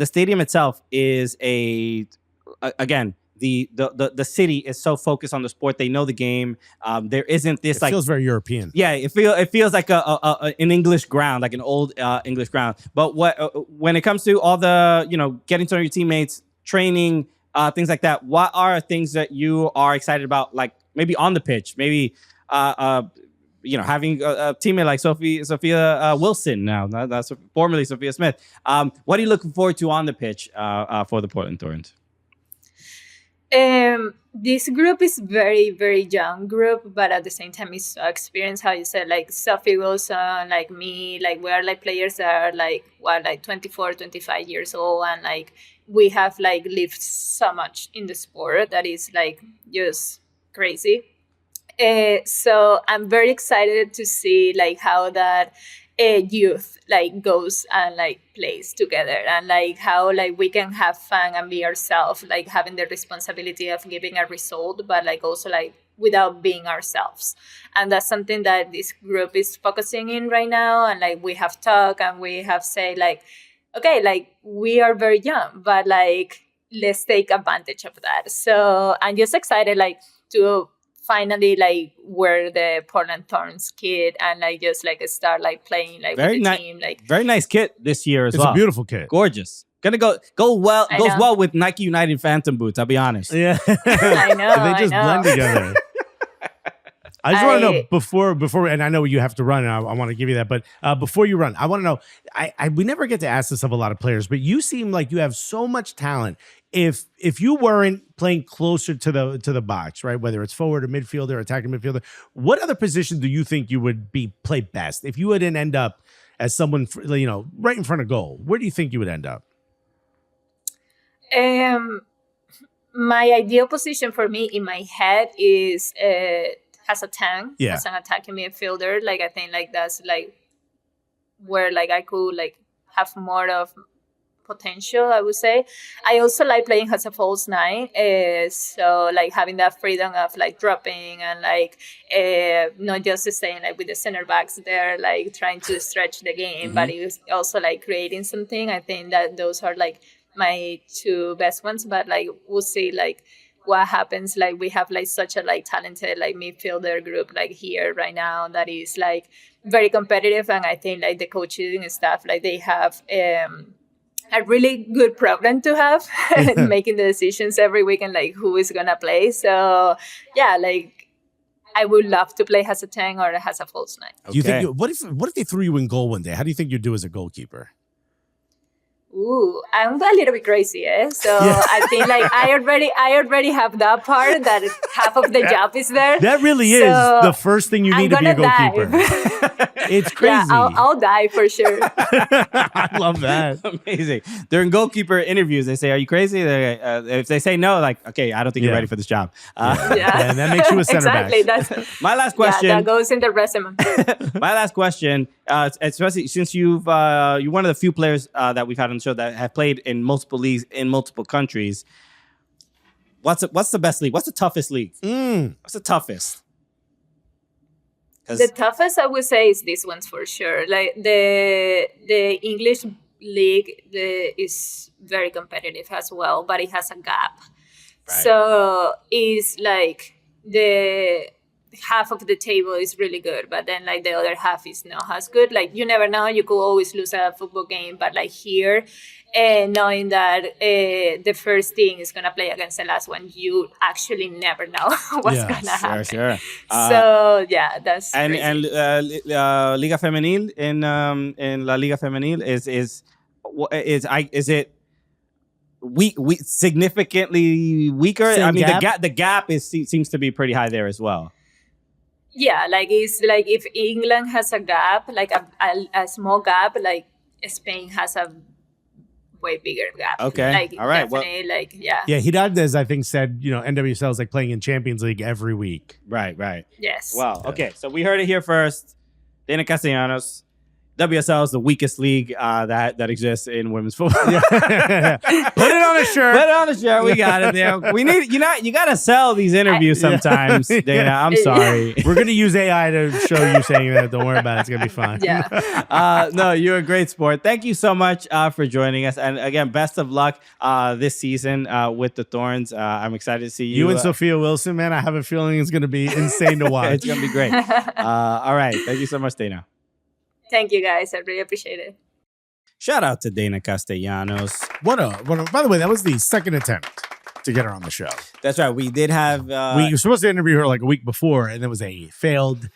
S1: stadium itself is again, the city is so focused on the sport. They know the game. There isn't this
S2: It feels very European.
S1: Yeah, it feels like an English ground, like an old English ground. But when it comes to all the getting to know your teammates, training, things like that. What are things that you are excited about, like maybe on the pitch, maybe having a teammate like Sophia Wilson now, that's formerly Sophia Smith. What are you looking forward to on the pitch for the Portland Thorns?
S4: This group is very, very young group, but at the same time it's so experienced. How you said, like Sophie Wilson, like me, like we are like players that are like 24, 25 years old, and like we have like lived so much in the sport that is like just crazy. So I'm very excited to see like how that youth like goes and like plays together, and like how like we can have fun and be ourselves, like having the responsibility of giving a result, but like also like without being ourselves. And that's something that this group is focusing in right now. And like we have talked and we have said like, okay, like we are very young, but like let's take advantage of that. So I'm just excited like to finally like wear the Portland Thorns kit and like just like start like playing like with the team. Like
S1: very nice kit this year as well.
S2: It's a beautiful kit.
S1: Gorgeous. Gonna goes well with Nike United Phantom boots, I'll be honest.
S2: Yeah.
S4: I know.
S2: They just blend together. I just want to know before, and I know you have to run, and I want to give you that, but before you run, I want to know, we never get to ask this of a lot of players, but you seem like you have so much talent. If you weren't playing closer to the box, right, whether it's forward or midfielder or attacking midfielder, what other position do you think you would play best? If you wouldn't end up as someone, right in front of goal, where do you think you would end up?
S4: My ideal position for me in my head is has a tank, as an attacking midfielder. Like I think like that's like where like I could like have more of potential, I would say. I also like playing as a false nine, so like having that freedom of like dropping and like not just staying like with the center backs there, like trying to stretch the game, but it was also like creating something. I think that those are like my two best ones, but like we'll see like what happens. Like we have like such a like talented like midfielder group like here right now that is like very competitive, and I think like the coaching and stuff like they have a really good program to have making the decisions every week and like who is gonna play. So yeah, like I would love to play as a 10 or as a false 9.
S2: Do you think what if they threw you in goal one day? How do you think you'd do as a goalkeeper?
S4: Ooh, I'm a little bit crazy, eh? So I think like I already have that part that half of the job is there.
S2: That really is the first thing you need to be a goalkeeper. It's crazy.
S4: Yeah, I'll die for sure.
S2: I love that.
S1: Amazing. During goalkeeper interviews, they say, "Are you crazy?" If they say no, like, okay, I don't think you're ready for this job.
S2: And that makes you a center back.
S4: Exactly.
S1: My last question.
S4: Yeah, that goes in the resume.
S1: My last question, especially since you're one of the few players that we've had on the show that have played in multiple leagues in multiple countries. What's the best league? What's the toughest league? What's the toughest?
S4: The toughest I would say is this one's for sure. Like the English league is very competitive as well, but it has a gap. Right. So it's like the half of the table is really good, but then like the other half is not as good. Like you never know, you could always lose a football game, but like here, knowing that the first team is gonna play against the last one, you actually never know what's gonna happen. Sure. So yeah, that's crazy.
S1: And Liga Femenil in La Liga Femenil is it significantly weaker?
S2: Same
S1: I mean,
S2: gap?
S1: the gap seems to be pretty high there as well.
S4: Yeah, like it's like if England has a gap, like a small gap, like Spain has a way bigger gap.
S1: Okay,
S4: like,
S1: all right.
S4: Definitely,
S1: well,
S4: like yeah.
S2: Yeah, Hidalgo, I think, said NWSL is like playing in Champions League every week.
S1: Right.
S4: Yes.
S1: Well, okay. So we heard it here first. Deyna Castellanos. WSL is the weakest league that exists in women's football.
S2: Put it on a shirt.
S1: Put it on a shirt. We got it there. We need you got to sell these interviews sometimes, Deyna. I'm sorry.
S2: We're gonna use AI to show you saying that. Don't worry about it. It's gonna be fine.
S4: Yeah.
S1: No, you're a great sport. Thank you so much for joining us, and again, best of luck this season with the Thorns. I'm excited to see you
S2: and Sophia Wilson, man. I have a feeling it's gonna be insane to watch.
S1: It's gonna be great. All right. Thank you so much, Deyna.
S4: Thank you, guys. I really appreciate it.
S1: Shout out to Deyna Castellanos.
S2: By the way, that was the second attempt to get her on the show.
S1: That's right. We did have.
S2: We were supposed to interview her like a week before, and there was a failed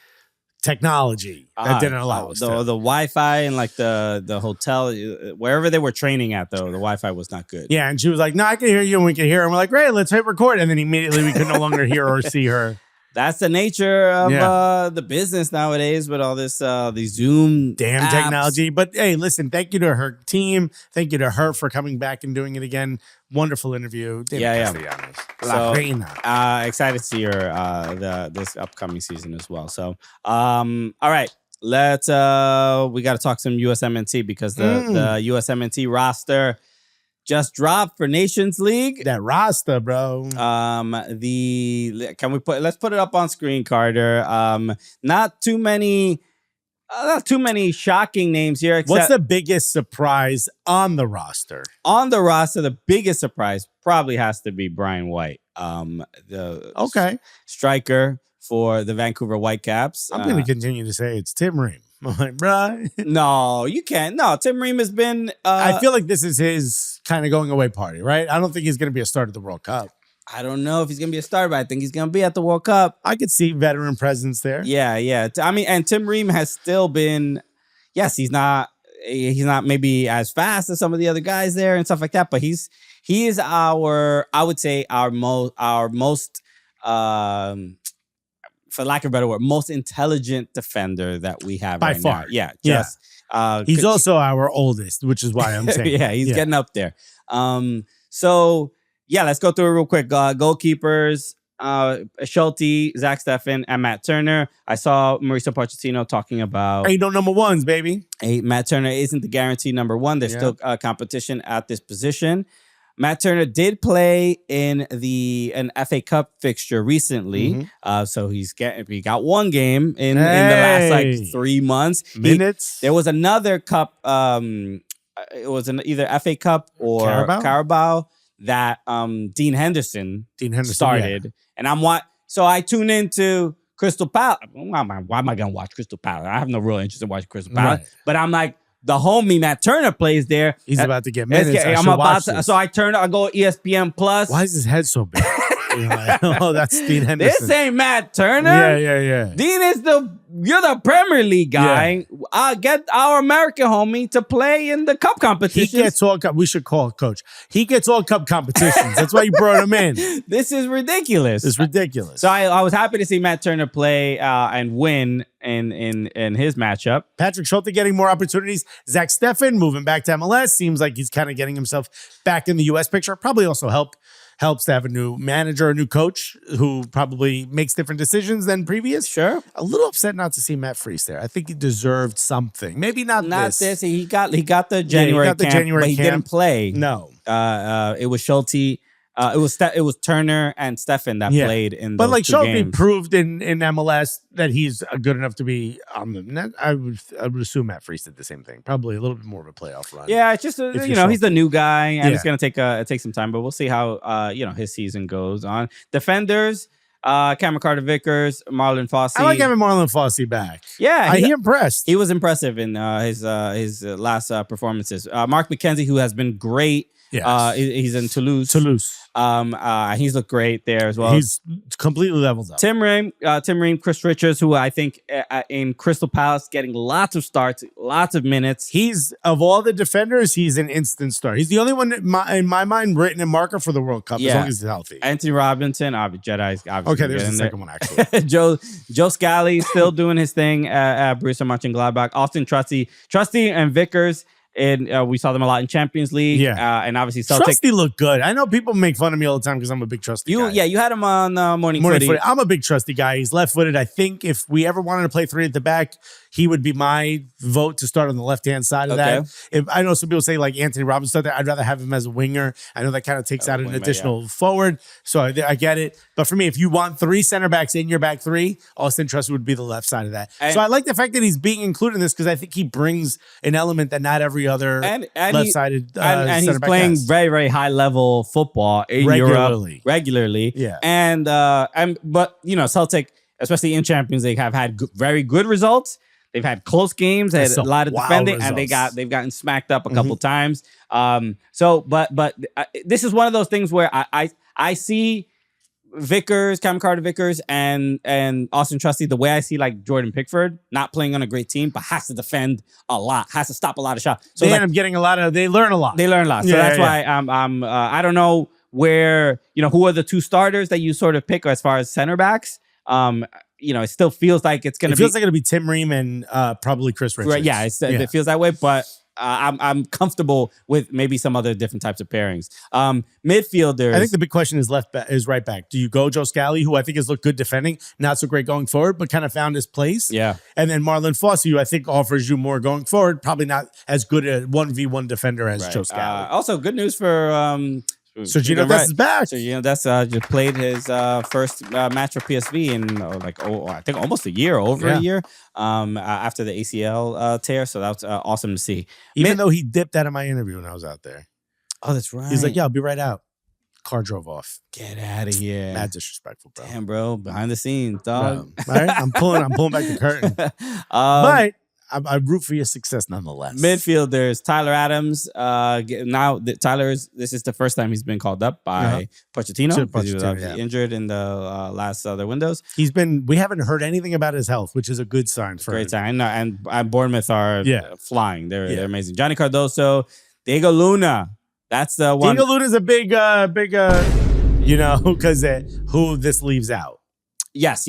S2: technology that didn't allow us
S1: the
S2: to.
S1: Wi-Fi and like the hotel, wherever they were training at, though, the Wi-Fi was not good.
S2: Yeah, and she was like, "No, I can hear you, and we can hear her." And we're like, "Great, let's hit record." And then immediately we could no longer hear or see her.
S1: That's the nature of the business nowadays with all this these Zoom
S2: damn
S1: apps.
S2: Technology. But hey, listen, thank you to her team. Thank you to her for coming back and doing it again. Wonderful interview. Deyna Castellanos. La Reina.
S1: Excited to see her this upcoming season as well. So, all right. Let's we got to talk some USMNT because the USMNT roster just dropped for Nations League.
S2: That roster, bro.
S1: Let's put it up on screen, Carter. Not too many shocking names here.
S2: What's the biggest surprise on the roster?
S1: On the roster, the biggest surprise probably has to be Brian White, the striker for the Vancouver Whitecaps.
S2: I'm going to continue to say it's Tim Ream. I'm like, bro.
S1: No, you can't. No, Tim Ream has been.
S2: I feel like this is his kind of going away party, right? I don't think he's going to be a starter at the World Cup.
S1: I don't know if he's going to be a starter, but I think he's going to be at the World Cup.
S2: I could see veteran presence there.
S1: Yeah. I mean, and Tim Ream has still been. Yes, he's not maybe as fast as some of the other guys there and stuff like that, but he is I would say our most for lack of a better word, most intelligent defender that we have
S2: by
S1: right
S2: far.
S1: now. Yeah,
S2: he's also our oldest, which is why I'm saying.
S1: Yeah, he's getting up there. So yeah, let's go through it real quick. Goalkeepers: Schulte, Zach Steffen, and Matt Turner. I saw Mauricio Pochettino talking about
S2: ain't no number ones, baby.
S1: Matt Turner isn't the guaranteed number one. There's still competition at this position. Matt Turner did play in an FA Cup fixture recently, so he got one game in the last like 3 months.
S2: Minutes.
S1: There was another cup. It was either FA Cup or Carabao that Dean Henderson started, and so I tuned into Crystal Palace. Why am I gonna watch Crystal Palace? I have no real interest in watching Crystal Palace, but I'm like, the homie Matt Turner plays there.
S2: He's about to get minutes.
S1: So I go ESPN Plus.
S2: Why is his head so big? Like, oh, that's Dean Henderson.
S1: This ain't Matt Turner.
S2: Yeah.
S1: Dean you're the Premier League guy. I'll get our American homie to play in the cup competition.
S2: He gets all cup. We should call Coach. He gets all cup competitions. That's why you brought him in.
S1: This is ridiculous.
S2: It's ridiculous.
S1: So I was happy to see Matt Turner play and win in his matchup.
S2: Patrick Schulte getting more opportunities. Zach Steffen moving back to MLS. Seems like he's kind of getting himself back in the U.S. picture. Probably also helps to have a new manager, a new coach who probably makes different decisions than previous.
S1: Sure.
S2: A little upset not to see Matt Freese there. I think he deserved something. Maybe not this.
S1: He got the January camp, but he didn't play.
S2: No.
S1: It was Schulte. It was Turner and Steffen that played in those
S2: but like
S1: two
S2: Schulte
S1: games.
S2: proved in MLS that he's good enough to be on the net. I would assume Matt Freese did the same thing. Probably a little bit more of a playoff run.
S1: Yeah, it's just he's the new guy and it's gonna take some time, but we'll see how his season goes on. Defenders. Cameron Carter-Vickers, Marlon Fossey.
S2: I like having Marlon Fossey back.
S1: Yeah,
S2: he impressed.
S1: He was impressive in his last performances. Mark McKenzie, who has been great.
S2: Yes.
S1: He's in Toulouse. He's looked great there as well.
S2: He's completely leveled up.
S1: Tim Ream, Chris Richards, who I think in Crystal Palace getting lots of starts, lots of minutes.
S2: He's, of all the defenders, he's an instant start. He's the only one in my mind written in marker for the World Cup as long as he's healthy.
S1: Anthony Robinson, Jedi's obviously.
S2: Okay, there's the second one actually.
S1: Joe Scally still doing his thing at Borussia Mönchengladbach. Austin Trusty and Vickers. And we saw them a lot in Champions League. And obviously Celtic.
S2: Trusty looked good. I know people make fun of me all the time because I'm a big Trusty guy.
S1: Yeah, you had him on Morning Footy.
S2: I'm a big Trusty guy. He's left-footed. I think if we ever wanted to play three at the back, he would be my vote to start on the left-hand side of that. I know some people say like Anthony Robinson, I'd rather have him as a winger. I know that kind of takes out an additional forward. So I get it. But for me, if you want three center backs in your back three, Austin Trusty would be the left side of that. So I like the fact that he's being included in this because I think he brings an element that not every other left-sided
S1: and he's playing very, very high-level football in Europe regularly.
S2: Yeah.
S1: But Celtic, especially in Champions League, have had very good results. they've had close games, had a lot of defending,
S2: results.
S1: and they've gotten smacked up a couple times. But this is one of those things where I see Vickers, Cameron Carter-Vickers, and Austin Trusty the way I see like Jordan Pickford not playing on a great team, but has to defend a lot, has to stop a lot of shots. So
S2: they end up getting they learn a lot.
S1: They learn a lot. So that's why I don't know where, who are the two starters that you sort of pick as far as center backs. It still feels like it's going to be.
S2: It feels like it'll be Tim Ream and probably Chris Richards.
S1: Right, yeah, it feels that way, but I'm comfortable with maybe some other different types of pairings. Midfielders.
S2: I think the big question is is right back. Do you go Joe Scally, who I think has looked good defending, not so great going forward, but kind of found his place?
S1: Yeah.
S2: And then Marlon Fossey, who I think offers you more going forward, probably not as good a 1v1 defender as Joe Scally.
S1: Also, good news for
S2: Sergio Dest is back.
S1: Sergio Dest just played his first match for PSV in I think almost a year, a year after the ACL tear. So that's awesome to see.
S2: Even though he dipped out of my interview when I was out there.
S1: Oh, that's right.
S2: He's like, yeah, I'll be right out. Car drove off.
S1: Get out of here.
S2: Mad disrespectful, bro.
S1: Damn, bro. Behind the scenes, dog.
S2: All right? I'm pulling back the curtain. But I root for your success nonetheless.
S1: Midfielders, Tyler Adams. This is the first time he's been called up by Pochettino. He was injured in the last other windows.
S2: We haven't heard anything about his health, which is a good sign for
S1: great
S2: him.
S1: sign. And Bournemouth are flying. They're amazing. Johnny Cardoso, Diego Luna. That's the one.
S2: Diego Luna's a big, because who this leaves out.
S1: Yes.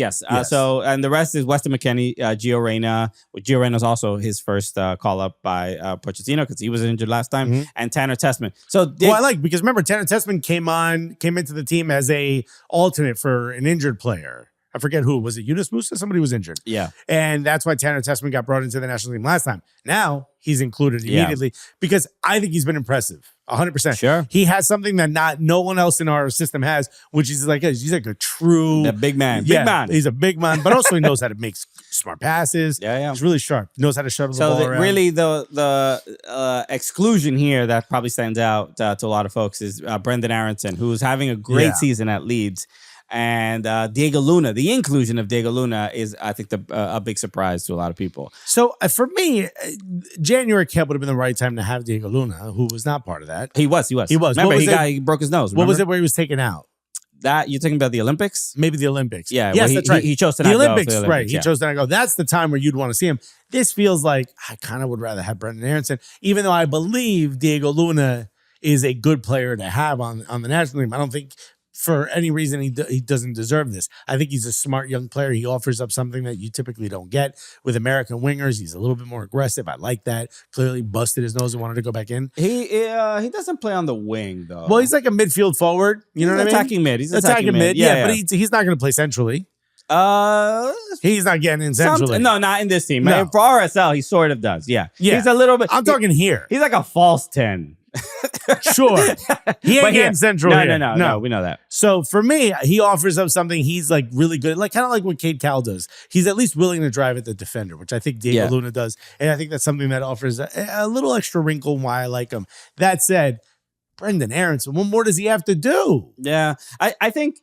S1: So, and the rest is Weston McKennie, Gio Reyna. Gio Reyna's also his first call up by Pochettino because he was injured last time, and Tanner Tessman. So,
S2: because remember Tanner Tessman came into the team as a alternate for an injured player. I forget who. Was it Yunus Musa? Somebody was injured.
S1: Yeah.
S2: And that's why Tanner Tessman got brought into the national team last time. Now he's included immediately because I think he's been impressive. 100%.
S1: Sure.
S2: He has something that no one else in our system has, which is he's like a true
S1: big man.
S2: Yeah,
S1: big man.
S2: He's a big man, but also he knows how to make smart passes.
S1: Yeah.
S2: He's really sharp. Knows how to shuttle the ball around.
S1: Really the exclusion here that probably stands out to a lot of folks is Brendan Aronson, who's having a great season at Leeds. And Diego Luna, the inclusion of Diego Luna is, I think, a big surprise to a lot of people.
S2: So for me, January camp would have been the right time to have Diego Luna, who was not part of that.
S1: He was. Remember, he broke his nose.
S2: What was it where he was taken out?
S1: That you're talking about the Olympics?
S2: Maybe the Olympics.
S1: Yeah.
S2: Yes, that's right.
S1: He chose to not go for the Olympics.
S2: Right. He chose to not go. That's the time where you'd want to see him. This feels like I kind of would rather have Brendan Aronson, even though I believe Diego Luna is a good player to have on the national team. I don't think for any reason he doesn't deserve this. I think he's a smart young player. He offers up something that you typically don't get with American wingers. He's a little bit more aggressive. I like that. Clearly busted his nose and wanted to go back in.
S1: He doesn't play on the wing though.
S2: Well, he's like a midfield forward. You know what I mean?
S1: Attacking mid. He's
S2: attacking mid. Yeah, but he's not going to play centrally. He's not getting in centrally.
S1: No, not in this team.
S2: No.
S1: For RSL, he sort of does. Yeah. He's a little bit.
S2: I'm talking here.
S1: He's like a false 10.
S2: Sure. He ain't getting central here.
S1: No, we know that.
S2: So for me, he offers up something he's like really good, like kind of like what Cade Cowell does. He's at least willing to drive at the defender, which I think Diego Luna does. And I think that's something that offers a little extra wrinkle in why I like him. That said, Brendan Aronson, what more does he have to do?
S1: Yeah. I think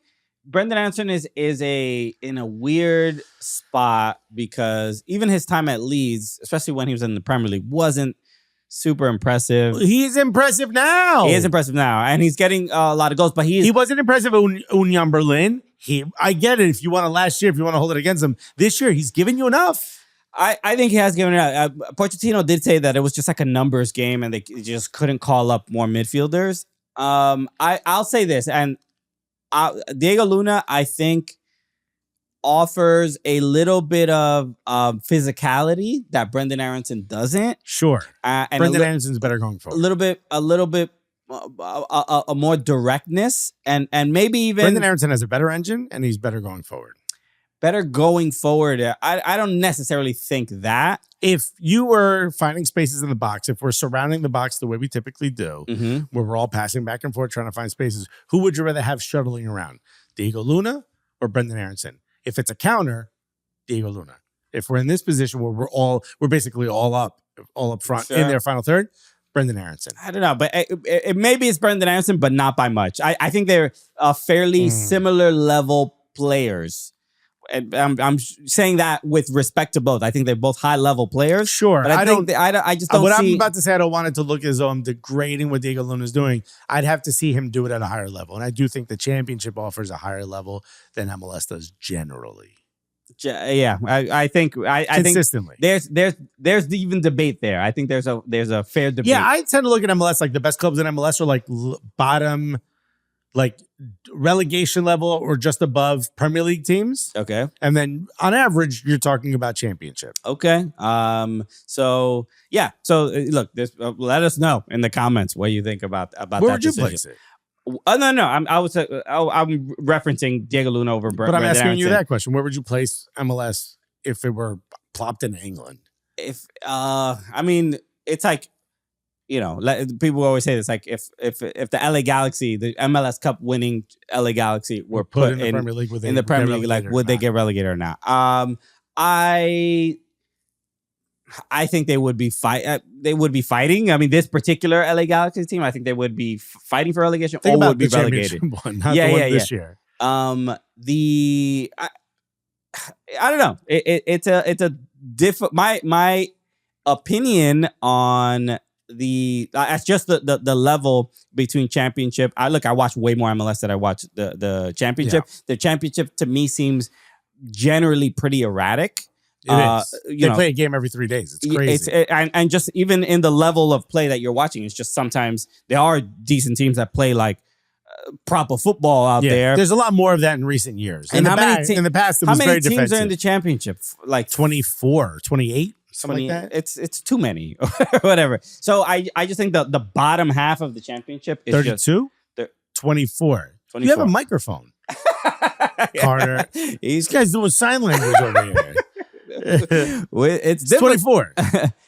S1: Brendan Aronson is in a weird spot because even his time at Leeds, especially when he was in the Premier League, wasn't super impressive.
S2: He's impressive now.
S1: He is impressive now, and he's getting a lot of goals. But he
S2: wasn't impressive at Union Berlin. I get it. If you want to last year, if you want to hold it against him this year, he's given you enough.
S1: I think he has given it out. Pochettino did say that it was just like a numbers game, and they just couldn't call up more midfielders. I'll say this, and Diego Luna, I think, offers a little bit of physicality that Brendan Aronson doesn't.
S2: Sure.
S1: And
S2: Brendan Aronson's better going forward.
S1: A little bit more directness and maybe even
S2: Brendan Aronson has a better engine and he's better going forward.
S1: Better going forward. I don't necessarily think that.
S2: If you were finding spaces in the box, if we're surrounding the box the way we typically do, where we're all passing back and forth trying to find spaces, who would you rather have shuttling around? Diego Luna or Brendan Aronson? If it's a counter, Diego Luna. If we're in this position where we're basically all up front in their final third, Brendan Aronson.
S1: I don't know, but it maybe it's Brendan Aronson, but not by much. I think they're fairly similar level players. and I'm saying that with respect to both. I think they're both high level players.
S2: Sure,
S1: but I just don't
S2: what
S1: see.
S2: I'm about to say. I don't want it to look as though I'm degrading what Diego Luna is doing. I'd have to see him do it at a higher level, and I do think the championship offers a higher level than MLS does generally.
S1: Yeah, I think
S2: Consistently.
S1: There's even debate there. I think there's a fair debate.
S2: Yeah, I tend to look at MLS like the best clubs in MLS are like bottom, like relegation level or just above Premier League teams.
S1: Okay.
S2: And then on average, you're talking about championship.
S1: Okay. So yeah. So look, let us know in the comments what you think about
S2: Where
S1: that
S2: would you
S1: decision.
S2: place it?
S1: No. I'm referencing Diego Luna over.
S2: But I'm asking you that question. Where would you place MLS if it were plopped in England?
S1: I mean, it's like, people always say this, like if the LA Galaxy, the MLS Cup winning LA Galaxy were put in the Premier League, like would they get relegated or not? I think they would be fighting. I mean, this particular LA Galaxy team, I think they would be fighting for relegation or would be relegated.
S2: One, not the one this year.
S1: I don't know. It's a my opinion on it's just the level between championship. I watch way more MLS than I watch the championship. Yeah. The championship to me seems generally pretty erratic.
S2: It is. They play a game every 3 days. It's crazy.
S1: And just even in the level of play that you're watching, it's just sometimes there are decent teams that play like proper football out there.
S2: There's a lot more of that in recent years. In the past, it was very defensive.
S1: How many teams are in the championship? Like
S2: 24, 28? Something like that.
S1: It's too many or whatever. So I just think the bottom half of the championship is
S2: 32? 24. You have a microphone. Carter. This guy's doing sign language over here.
S1: It's
S2: 24.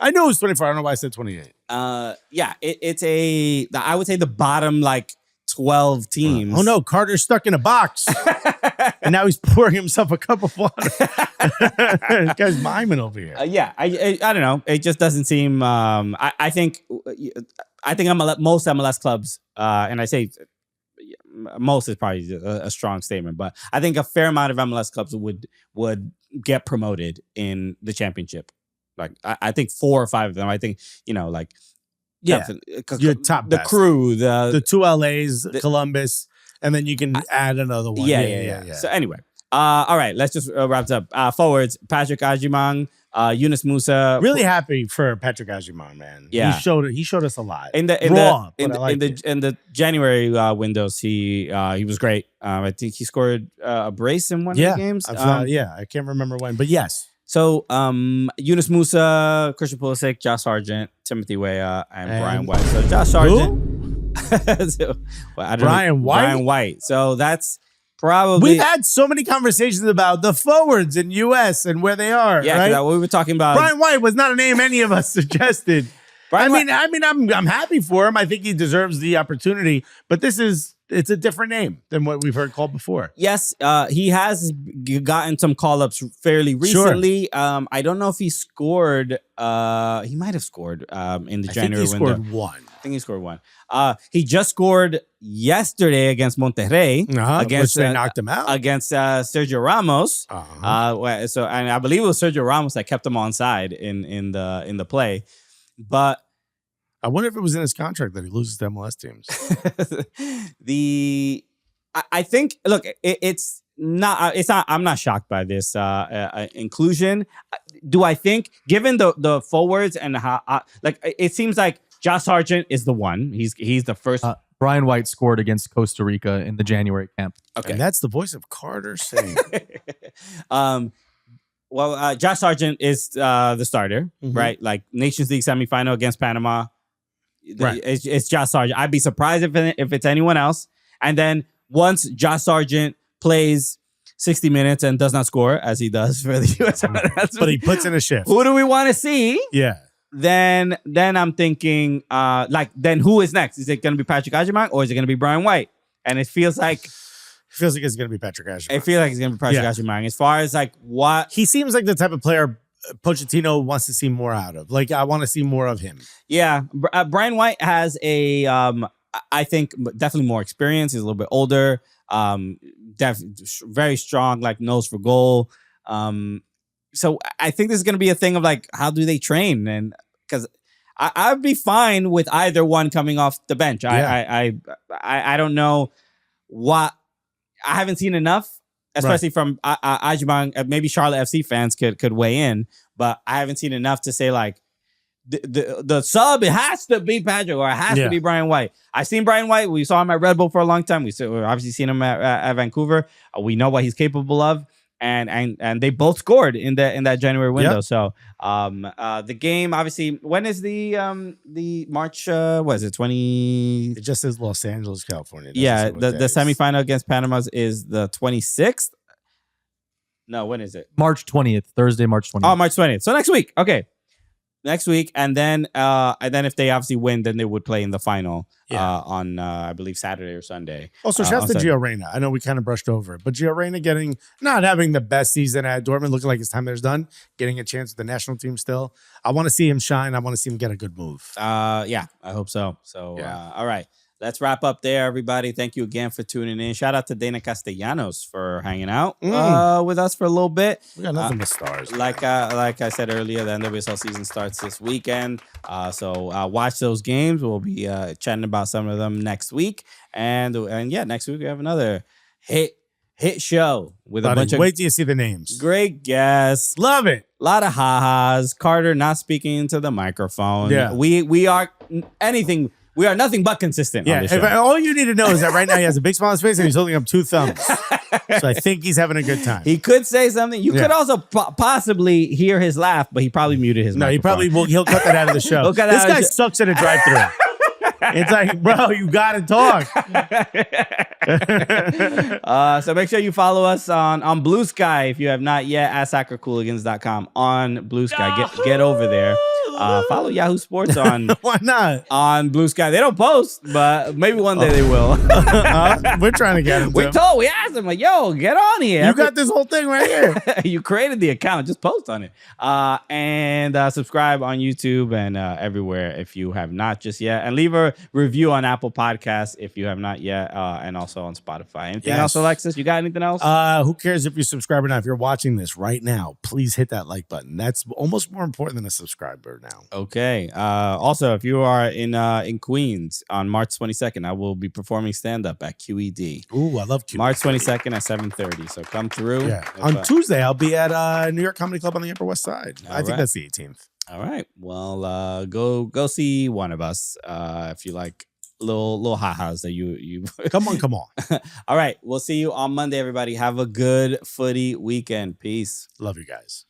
S2: I know it's 24. I don't know why I said 28.
S1: Yeah, I would say the bottom like 12 teams.
S2: Oh no, Carter's stuck in a box. And now he's pouring himself a cup of water. This guy's miming over here.
S1: Yeah, I don't know. It just doesn't seem. I think most MLS clubs, and I say most is probably a strong statement, but I think a fair amount of MLS clubs would get promoted in the championship. Like I think 4 or 5 of them. I think
S2: your top
S1: the
S2: best.
S1: Crew, the 2
S2: LAs, Columbus, and then you can add another one.
S1: Yeah. So anyway, all right, let's just wrap it up. Forwards: Patrick Agimang, Yunus Musa.
S2: Really happy for Patrick Agimang, man.
S1: Yeah,
S2: he showed us a lot.
S1: In the January windows, he was great. I think he scored a brace in one of the games.
S2: I can't remember when, but yes.
S1: So, Yunus Musa, Christian Pulisic, Josh Sargent, Timothy Weah, and Brian White. So, Josh Sargent.
S2: Brian
S1: White. So, that's probably.
S2: We've had so many conversations about the forwards in U.S. and where they are.
S1: Yeah,
S2: right?
S1: We were talking about.
S2: Brian White was not a name any of us suggested. I'm happy for him. I think he deserves the opportunity, but it's a different name than what we've heard called before.
S1: Yes, he has gotten some call-ups fairly recently. Sure. I don't know if he scored. He might have scored in the January window. I think he scored one. He just scored yesterday against Monterrey.
S2: Which they knocked him out.
S1: Against Sergio Ramos. So and I believe it was Sergio Ramos that kept him onside in the play. But
S2: I wonder if it was in his contract that he loses to MLS teams.
S1: I think, look, it's not. I'm not shocked by this inclusion. Do I think, given the forwards and how, it seems like Josh Sargent is the one. He's the first.
S3: Brian White scored against Costa Rica in the January camp.
S2: Okay, and that's the voice of Carter saying.
S1: Well, Josh Sargent is the starter, right? Like Nations League semifinal against Panama.
S2: Right.
S1: It's Josh Sargent. I'd be surprised if it's anyone else. And then once Josh Sargent plays 60 minutes and does not score, as he does for the USMNT,
S2: but he puts in a shift.
S1: Who do we want to see?
S2: Yeah.
S1: Then I'm thinking, then who is next? Is it going to be Patrick Agimang or is it going to be Brian White? And it feels like
S2: it's going to be Patrick Agimang.
S1: It feels like it's going to be Patrick Agimang. As far as what
S2: he seems like the type of player Pochettino wants to see more out of. I want to see more of him.
S1: Yeah, Brian White has a I think definitely more experience. He's a little bit older. Very strong, like nose for goal. So I think this is going to be a thing of like, how do they train? And because I'd be fine with either one coming off the bench. I don't know what. I haven't seen enough, especially from Ajman. Maybe Charlotte FC fans could weigh in, but I haven't seen enough to say like the sub. It has to be Patrick or it has to be Brian White. I've seen Brian White. We saw him at Red Bull for a long time. We've obviously seen him at Vancouver. We know what he's capable of. And they both scored in that January window. Yep. So the game, obviously, when is the March? What is it? 20?
S2: It just says Los Angeles, California.
S1: Yeah, the semifinal against Panama is the 26th. No, when is it?
S3: March 20th, Thursday, March 20th.
S1: Oh, March 20th. So next week. Okay. Next week, and then if they obviously win, then they would play in the final on I believe Saturday or Sunday.
S2: Also, shouts to Gio Reyna. I know we kind of brushed over it, but Gio Reyna not having the best season at Dortmund, looking like his time there's done, getting a chance with the national team still. I want to see him shine. I want to see him get a good move.
S1: Yeah, I hope so. So, all right. Let's wrap up there, everybody. Thank you again for tuning in. Shout out to Deyna Castellanos for hanging out with us for a little bit.
S2: We got nothing but stars.
S1: Like I said earlier, the NWSL season starts this weekend. So watch those games. We'll be chatting about some of them next week. And next week we have another hit show with a bunch of.
S2: Wait till you see the names.
S1: Great guests.
S2: Love it.
S1: A lot of ha-has. Carter not speaking into the microphone.
S2: Yeah.
S1: We are anything. We are nothing but consistent on this show.
S2: All you need to know is that right now he has a big smile on his face and he's holding up 2 thumbs. So I think he's having a good time.
S1: He could say something. You could also possibly hear his laugh, but he probably muted his microphone.
S2: He probably will. He'll cut that out of the show. This guy sucks at a drive-thru. It's like, bro, you got to talk.
S1: So make sure you follow us on Blue Sky if you have not yet, at soccercooligans.com on Blue Sky. Get over there. Follow Yahoo Sports on
S2: why not
S1: on Blue Sky. They don't post, but maybe one day they will.
S2: We're trying to get them.
S1: We asked them like, yo, get on here.
S2: You got this whole thing right here.
S1: You created the account, just post on it. And subscribe on YouTube and everywhere if you have not just yet, and leave a review on Apple Podcasts if you have not yet, and also on Spotify. Anything else, Alexis? You got anything else?
S2: Who cares if you subscribe or not? If you're watching this right now, please hit that like button. That's almost more important than a subscriber now.
S1: Okay. Also, if you are in Queens on March 22nd, I will be performing stand-up at QED.
S2: Ooh, I love QED.
S1: March 22nd at 7:30. So come through.
S2: Yeah. On Tuesday, I'll be at New York Comedy Club on the Upper West Side. I think that's the 18th.
S1: All right. Well, go see one of us if you like little ha-has that you
S2: Come on.
S1: All right. We'll see you on Monday, everybody. Have a good footy weekend. Peace.
S2: Love you guys.